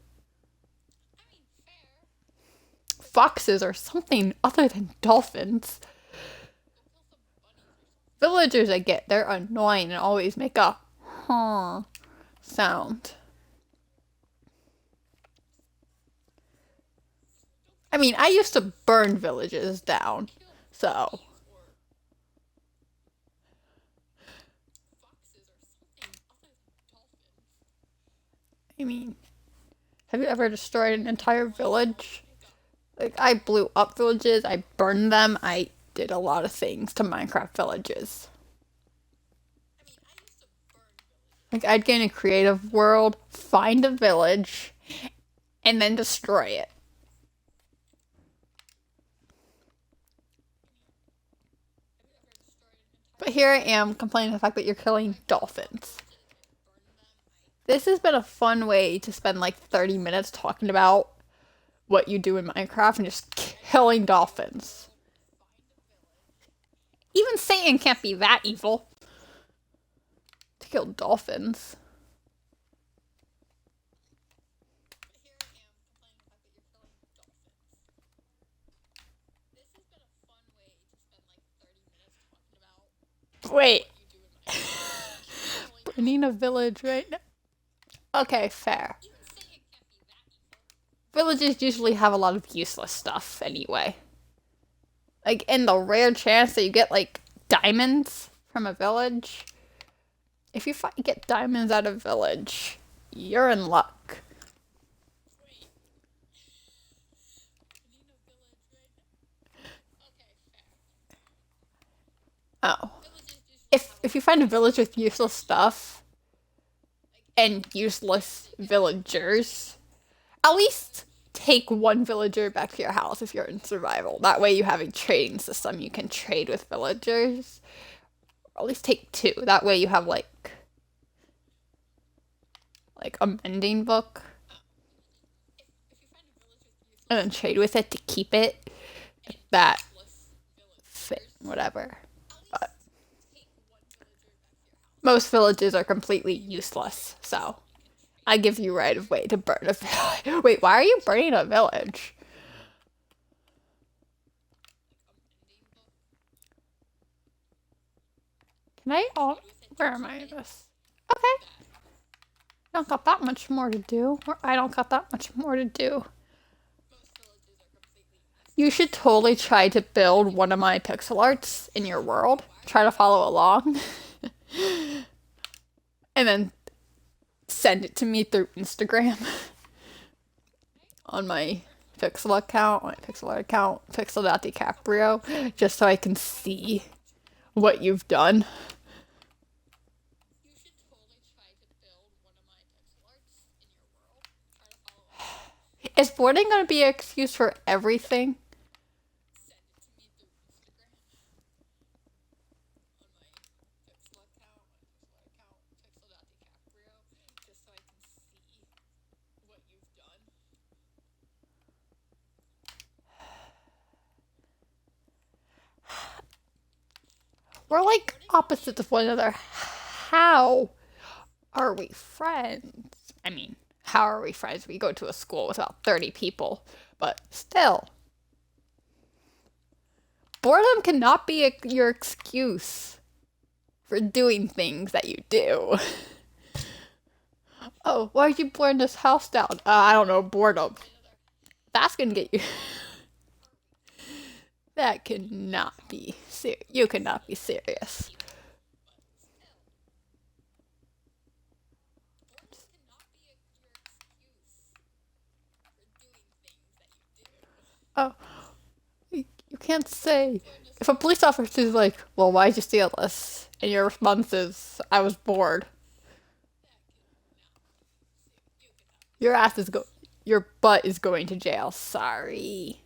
foxes or something other than dolphins. Villagers, I get, they're annoying and always make a huh sound. I mean, I used to burn villages down, so. I mean, have you ever destroyed an entire village? Like, I blew up villages, I burned them, I did a lot of things to Minecraft villages. Like, I'd get in a creative world, find a village, and then destroy it. But here I am complaining the fact that you're killing dolphins. This has been a fun way to spend like 30 minutes talking about what you do in Minecraft and just killing dolphins. Even Satan can't be that evil to kill dolphins. Wait. Burning a village right now. Okay, fair. Villages usually have a lot of useless stuff anyway. Like, in the rare chance that you get, like, diamonds from a village, if you get diamonds out of a village, you're in luck. Oh. If you find a village with useless stuff and useless villagers, at least take one villager back to your house if you're in survival. That way you have a trading system. You can trade with villagers. Or at least take two. That way you have like a mending book. And then trade with it to keep it. That fit, whatever. But most villages are completely useless, so I give you right of way to burn a village. Wait, why are you burning a village? Can I? Oh, where am I? This. Okay. I don't got that much more to do. Or I don't got that much more to do. You should totally try to build one of my pixel arts in your world. Try to follow along. And then send it to me through Instagram. On my Pixel account, my Pixel art account, Pixel.DiCaprio, just so I can see what you've done. Is boarding going to be an excuse for everything? We're like opposites of one another. How are we friends? I mean, how are we friends? We go to a school with about 30 people, But still, boredom cannot be your excuse for doing things that you do. Oh, why'd you burn this house down? I don't know, boredom. That's gonna get you. That cannot be serious. You cannot be serious. Oh, you can't say. If a police officer is like, well, why'd you steal this? And your response is, I was bored. Your ass is go. Your butt is going to jail. Sorry.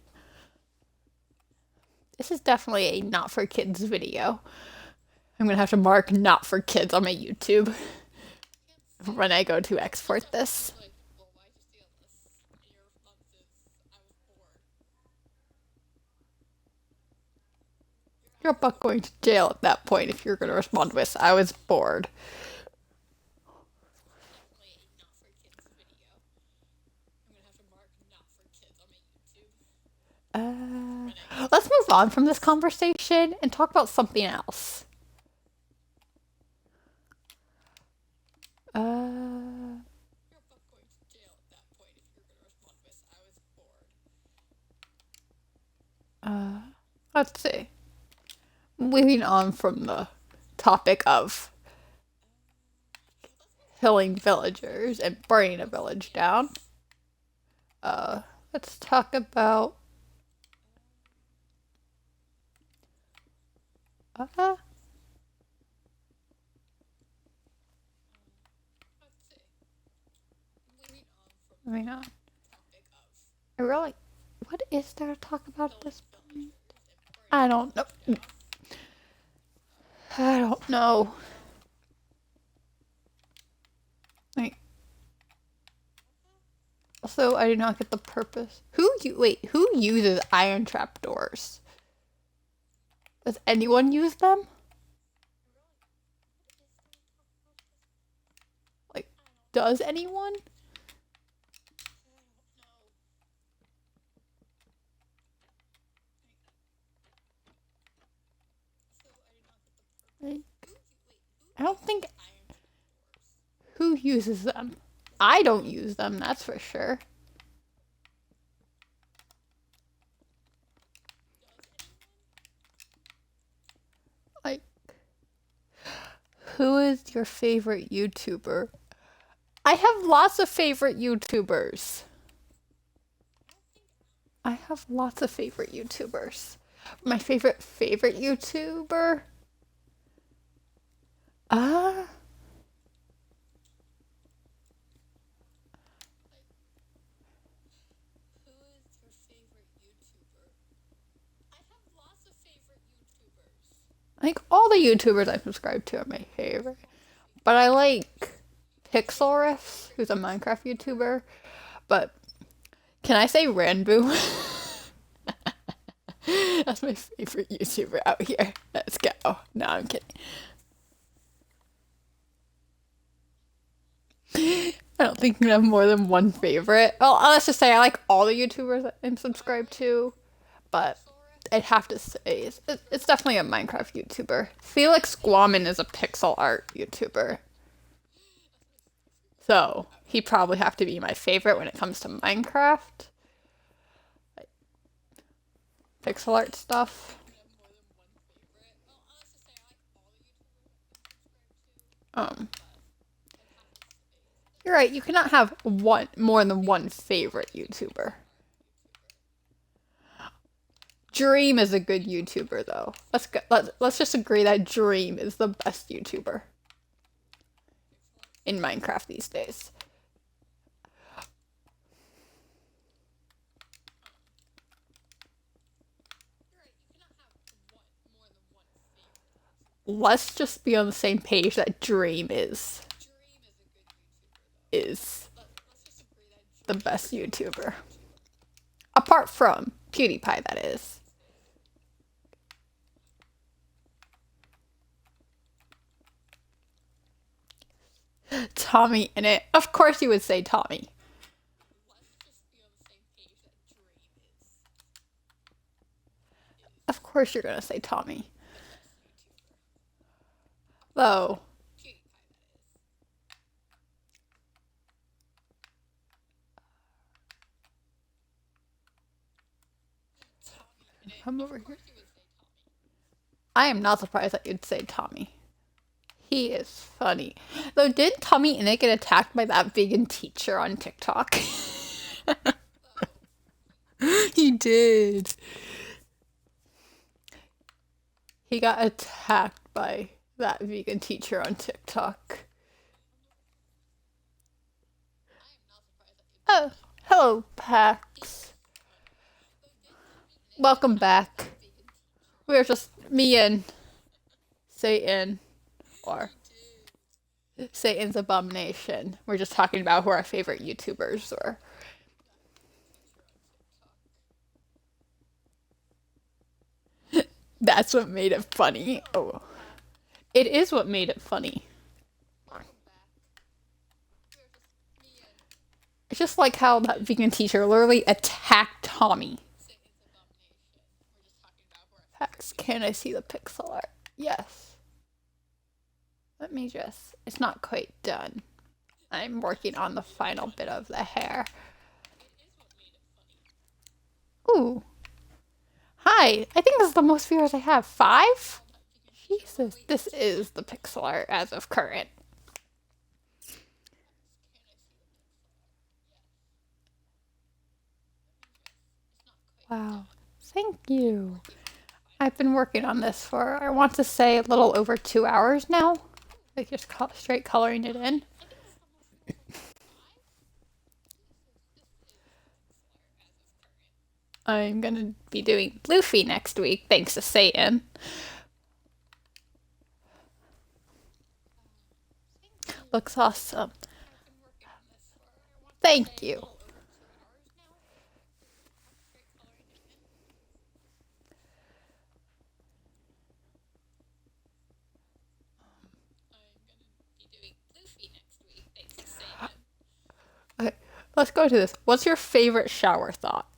This is definitely a not for kids video. I'm gonna have to mark not for kids on my YouTube when I go to export this. You're about going to jail at that point if you're gonna respond with, I was bored. Let's move on from this conversation and talk about something else. Uh, let's see. Moving on from the topic of killing villagers and burning a village down. Let's talk about uh, moving on. I really, what is there to talk about at this point? I don't know. I don't know. Like, also, I did not get the purpose. Who uses iron trapdoors? Does anyone use them? Like, does anyone? Like, I don't think. Who uses them? I don't use them, that's for sure. Like, who is your favorite YouTuber? I have lots of favorite YouTubers. I have lots of favorite YouTubers. My favorite YouTuber? Ah. Like all the YouTubers I subscribe to are my favorite. But I like Pixel Riffs, who's a Minecraft YouTuber. But can I say Ranboo? That's my favorite YouTuber out here. Let's go. No, I'm kidding. I don't think you have more than one favorite. Well, let's just say I like all the YouTubers that I'm subscribed to, but I'd have to say it's definitely a Minecraft YouTuber. Felix Guaman is a pixel art YouTuber. So he'd probably have to be my favorite when it comes to Minecraft. Pixel art stuff. You're right, you cannot have more than one favorite YouTuber. Dream is a good YouTuber though. Let's just agree that Dream is the best YouTuber in Minecraft these days. Let's just be on the same page that Dream is the best YouTuber. Apart from PewDiePie, that is. Tommy in it. Of course you would say Tommy. course you're gonna say Tommy. Though, come over here. I am not surprised that you'd say Tommy. He is funny. Though, did Tommy Innit get attacked by that vegan teacher on TikTok? He did. He got attacked by that vegan teacher on TikTok. Oh, hello, Pax. Welcome back. We're just me and Satan, or Satan's Abomination. We're just talking about who our favorite YouTubers were. That's what made it funny. Oh, it is what made it funny. It's just like how that vegan teacher literally attacked Tommy. Pax, can I see the pixel art? Yes. Let me just. It's not quite done. I'm working on the final bit of the hair. Ooh. Hi. I think this is the most viewers I have. 5? Jesus. This is the pixel art as of current. Wow. Thank you. I've been working on this for, I want to say, a little over 2 hours now. Like just straight coloring it in. I'm gonna be doing Luffy next week, thanks to Satan. Looks awesome. Thank you. Okay, let's go to this. What's your favorite shower thought?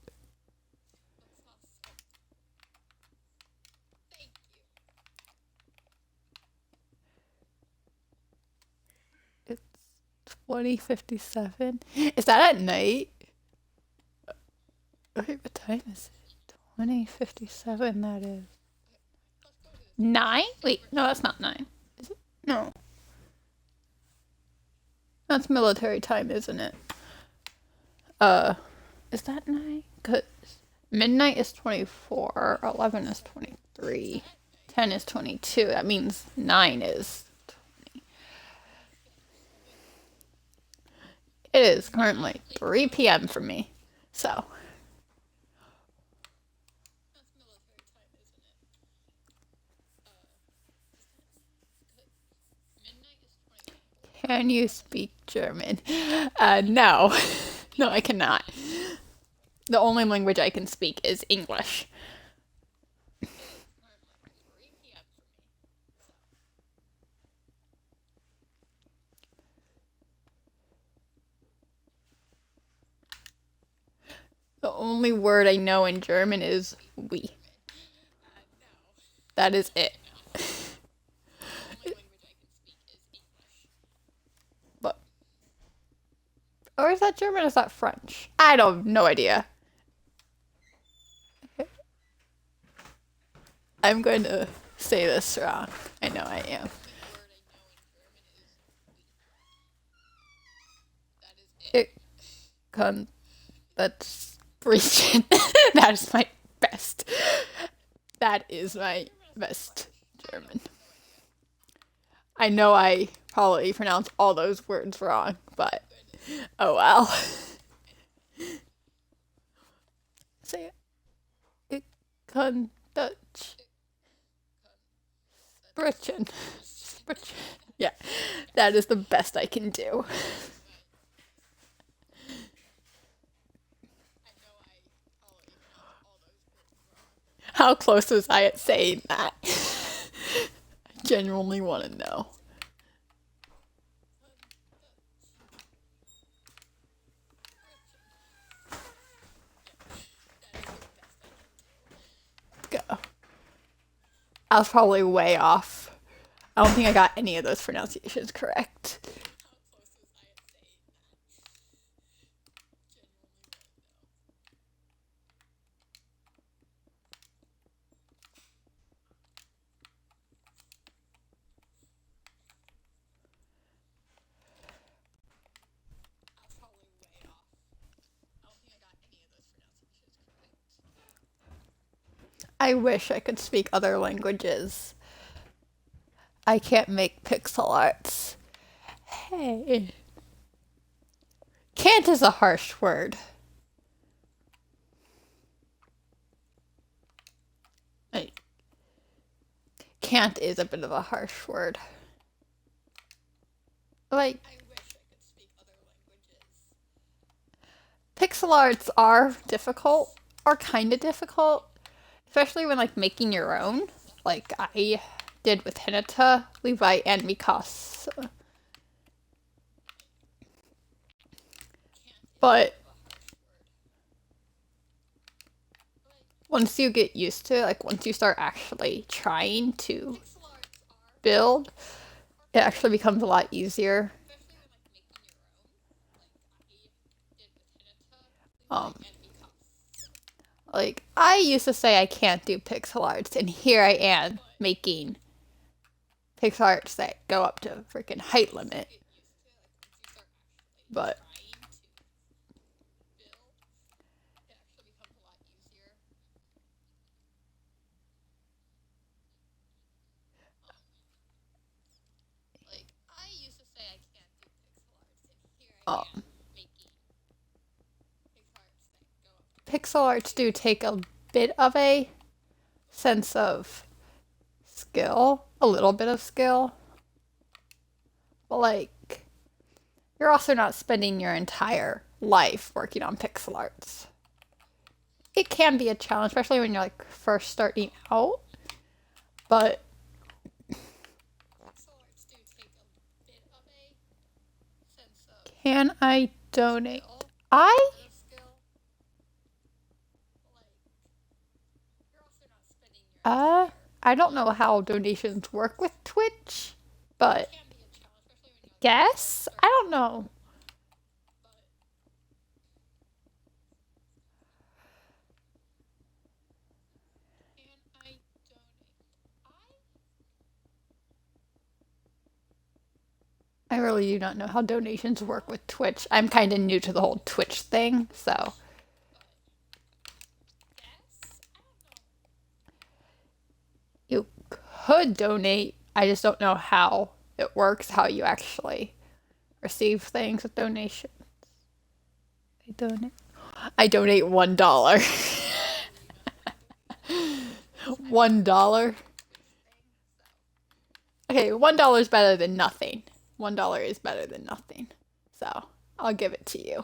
It's 20:57. Is that at night? Wait, what time is it? 20:57, that is. 9? Wait, no, that's not 9. Is it? No. That's military time, isn't it? Is that 9? Cause midnight is 24, 11 is 23, 10 is 22. That means 9 is 20. It is currently 3 p.m. for me. So. Can you speak German? No. No, I cannot. The only language I can speak is English. The only word I know in German is "we." That is it. But, or is that German? Or is that French? I don't. No idea. I'm going to say this wrong. I know I am. It can. That's Breachin. That is my best. That is my best German. I know I probably pronounce all those words wrong, but oh well. Say it. It can Dutch. Breachin. Yeah, that is the best I can do. How close was I at saying that? I genuinely want to know. Go. I was probably way off. I don't think I got any of those pronunciations correct. I wish I could speak other languages. I can't make pixel arts. Hey. Can't is a harsh word. Like, can't is a bit of a harsh word. Like, pixel arts are difficult, are kind of difficult, especially when like making your own, like I did with Hinata, Levi, and Mikasa. But once you get used to it, like once you start actually trying to build, it actually becomes a lot easier. Um, like I used to say I can't do pixel arts, and here I am making pixel arts that go up to freaking height limit. But um, pixel arts do take a bit of a sense of skill, a little bit of skill. But like, you're also not spending your entire life working on pixel arts. It can be a challenge, especially when you're like first starting out. But can I donate? Uh, I don't know how donations work with Twitch, but guess I don't know. I really do not know how donations work with Twitch. I'm kind of new to the whole Twitch thing, so you could donate. I just don't know how it works, how you actually receive things with donations. I donate $1. $1. Okay, $1 is better than nothing. $1 is better than nothing. So I'll give it to you.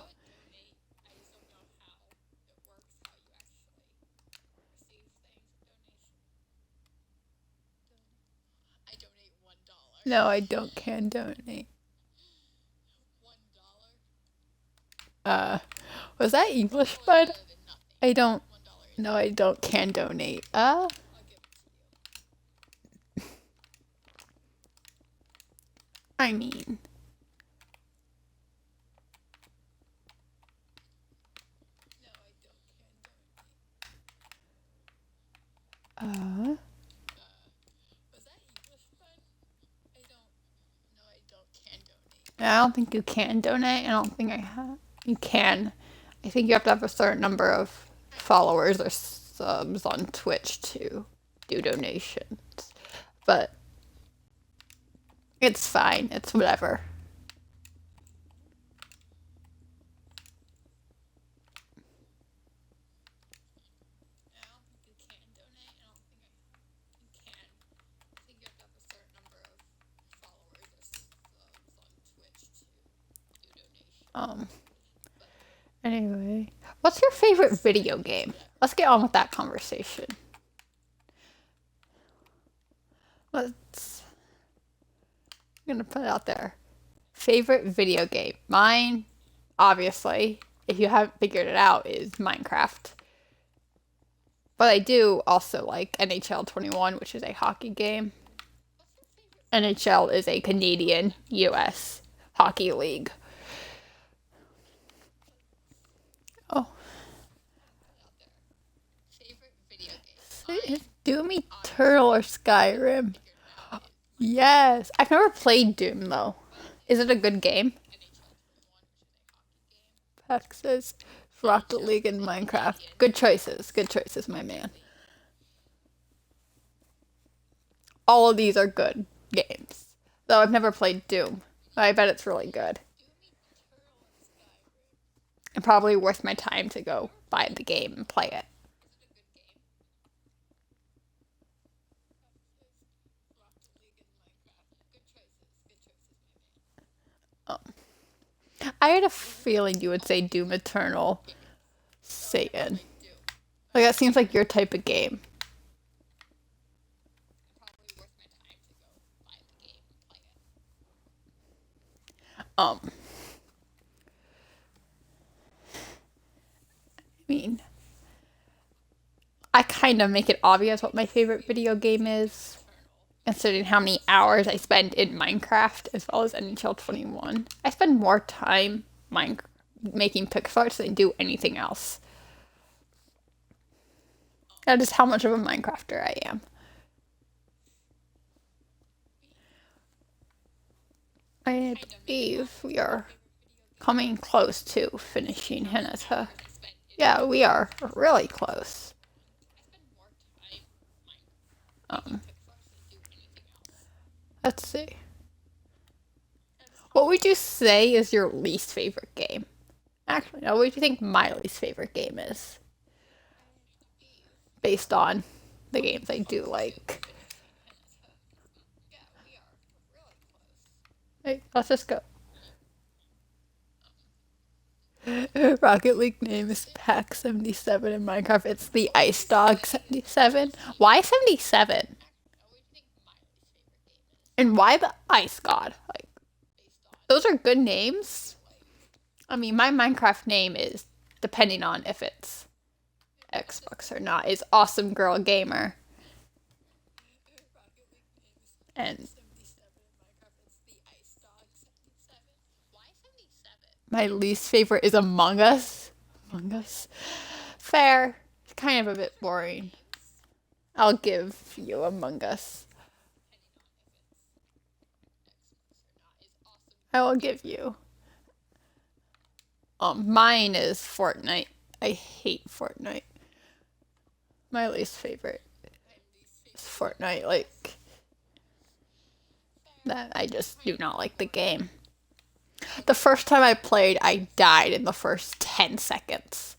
No, I don't can donate. Uh, was that English, bud? I don't. No, I don't can donate. I mean. Uh. I don't think you can donate. I don't think I have. You can. I think you have to have a certain number of followers or subs on Twitch to do donations. But it's fine. It's whatever. Um. Anyway, what's your favorite video game? Let's get on with that conversation. Let's. I'm gonna put it out there. Favorite video game? Mine, obviously, if you haven't figured it out, is Minecraft. But I do also like NHL 21, which is a hockey game. NHL is a Canadian US hockey league. Oh, Doom Eternal or Skyrim? Yes. I've never played Doom though. Is it a good game? Peck says Rocket League and Minecraft. Good choices. Good choices, my man. All of these are good games. Though I've never played Doom. I bet it's really good. And probably worth my time to go buy the game and play it. Um, I had a feeling you would say Doom Eternal, Satan. Like that seems like your type of game. Um, I mean, I kind of make it obvious what my favorite video game is, considering how many hours I spend in Minecraft as well as NHL 21. I spend more time making pixel arts than I do anything else. That is how much of a Minecrafter I am. I believe we are coming close to finishing Hinata. Yeah, we are really close. Um, let's see. What would you say is your least favorite game? Actually, no, what do you think my least favorite game is? Based on the games I do like. Hey, let's just go. Rocket League name is Pack 77 in Minecraft. It's the Ice Dog 77. Why 77? And why the Ice God? Like, those are good names. I mean, my Minecraft name is, depending on if it's Xbox or not, is Awesome Girl Gamer. And my least favorite is Among Us. Among Us. Fair. It's kind of a bit boring. I'll give you Among Us. I will give you. Mine is Fortnite. I hate Fortnite. My least favorite is Fortnite. Like that, I just do not like the game. The first time I played, I died in the first 10 seconds.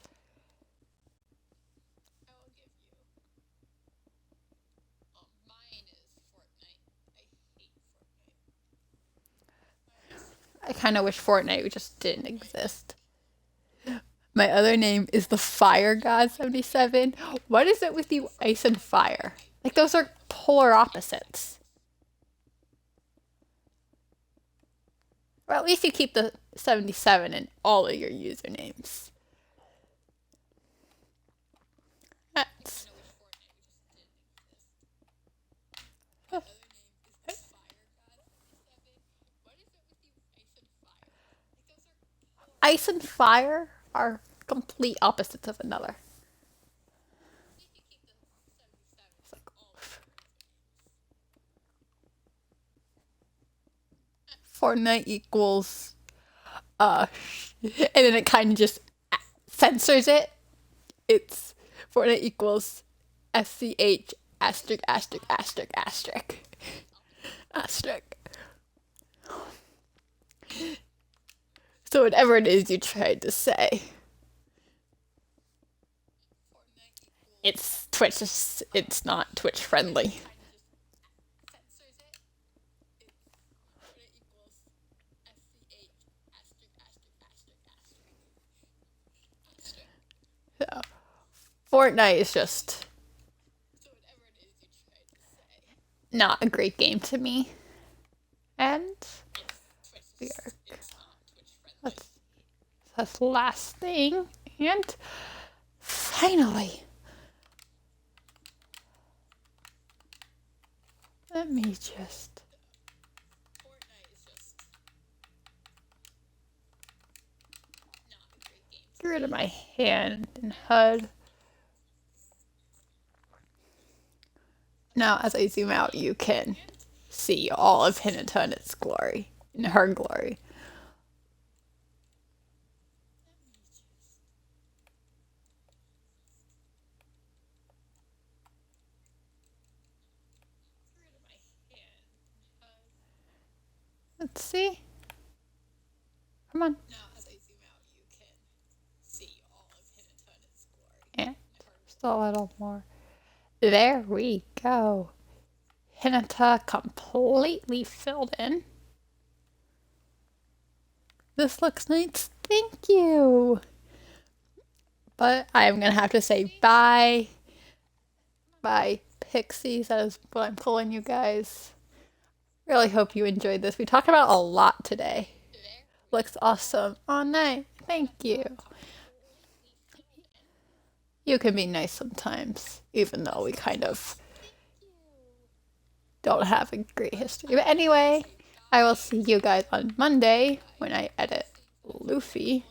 I kind of wish Fortnite just didn't exist. My other name is the Fire God 77. What is it with you, ice and fire? Like, those are polar opposites. Or at least you keep the 77 in all of your usernames. That's. Ice and fire are complete opposites of another. Fortnite equals and then it kind of just censors it. It's Fortnite equals SCH asterisk asterisk asterisk asterisk asterisk. So whatever it is you tried to say, it's Twitch. It's not Twitch friendly. So, Fortnite is just not a great game to me. And we are. That's the last thing. And finally, Let me just... get rid of my hand and HUD. Now, as I zoom out, you can see all of Hinata in its glory, in her glory. Let's see. Come on. Now, as I zoom out, you can see all of Hinata in its glory. And just a little more. There we go. Hinata completely filled in. This looks nice. Thank you. But I'm going to have to say bye. Bye, pixies. That is what I'm calling you guys. Really hope you enjoyed this. We talked about a lot today. Looks awesome. Oh, nice. Thank you. You can be nice sometimes, even though we kind of don't have a great history. But anyway, I will see you guys on Monday when I edit Luffy.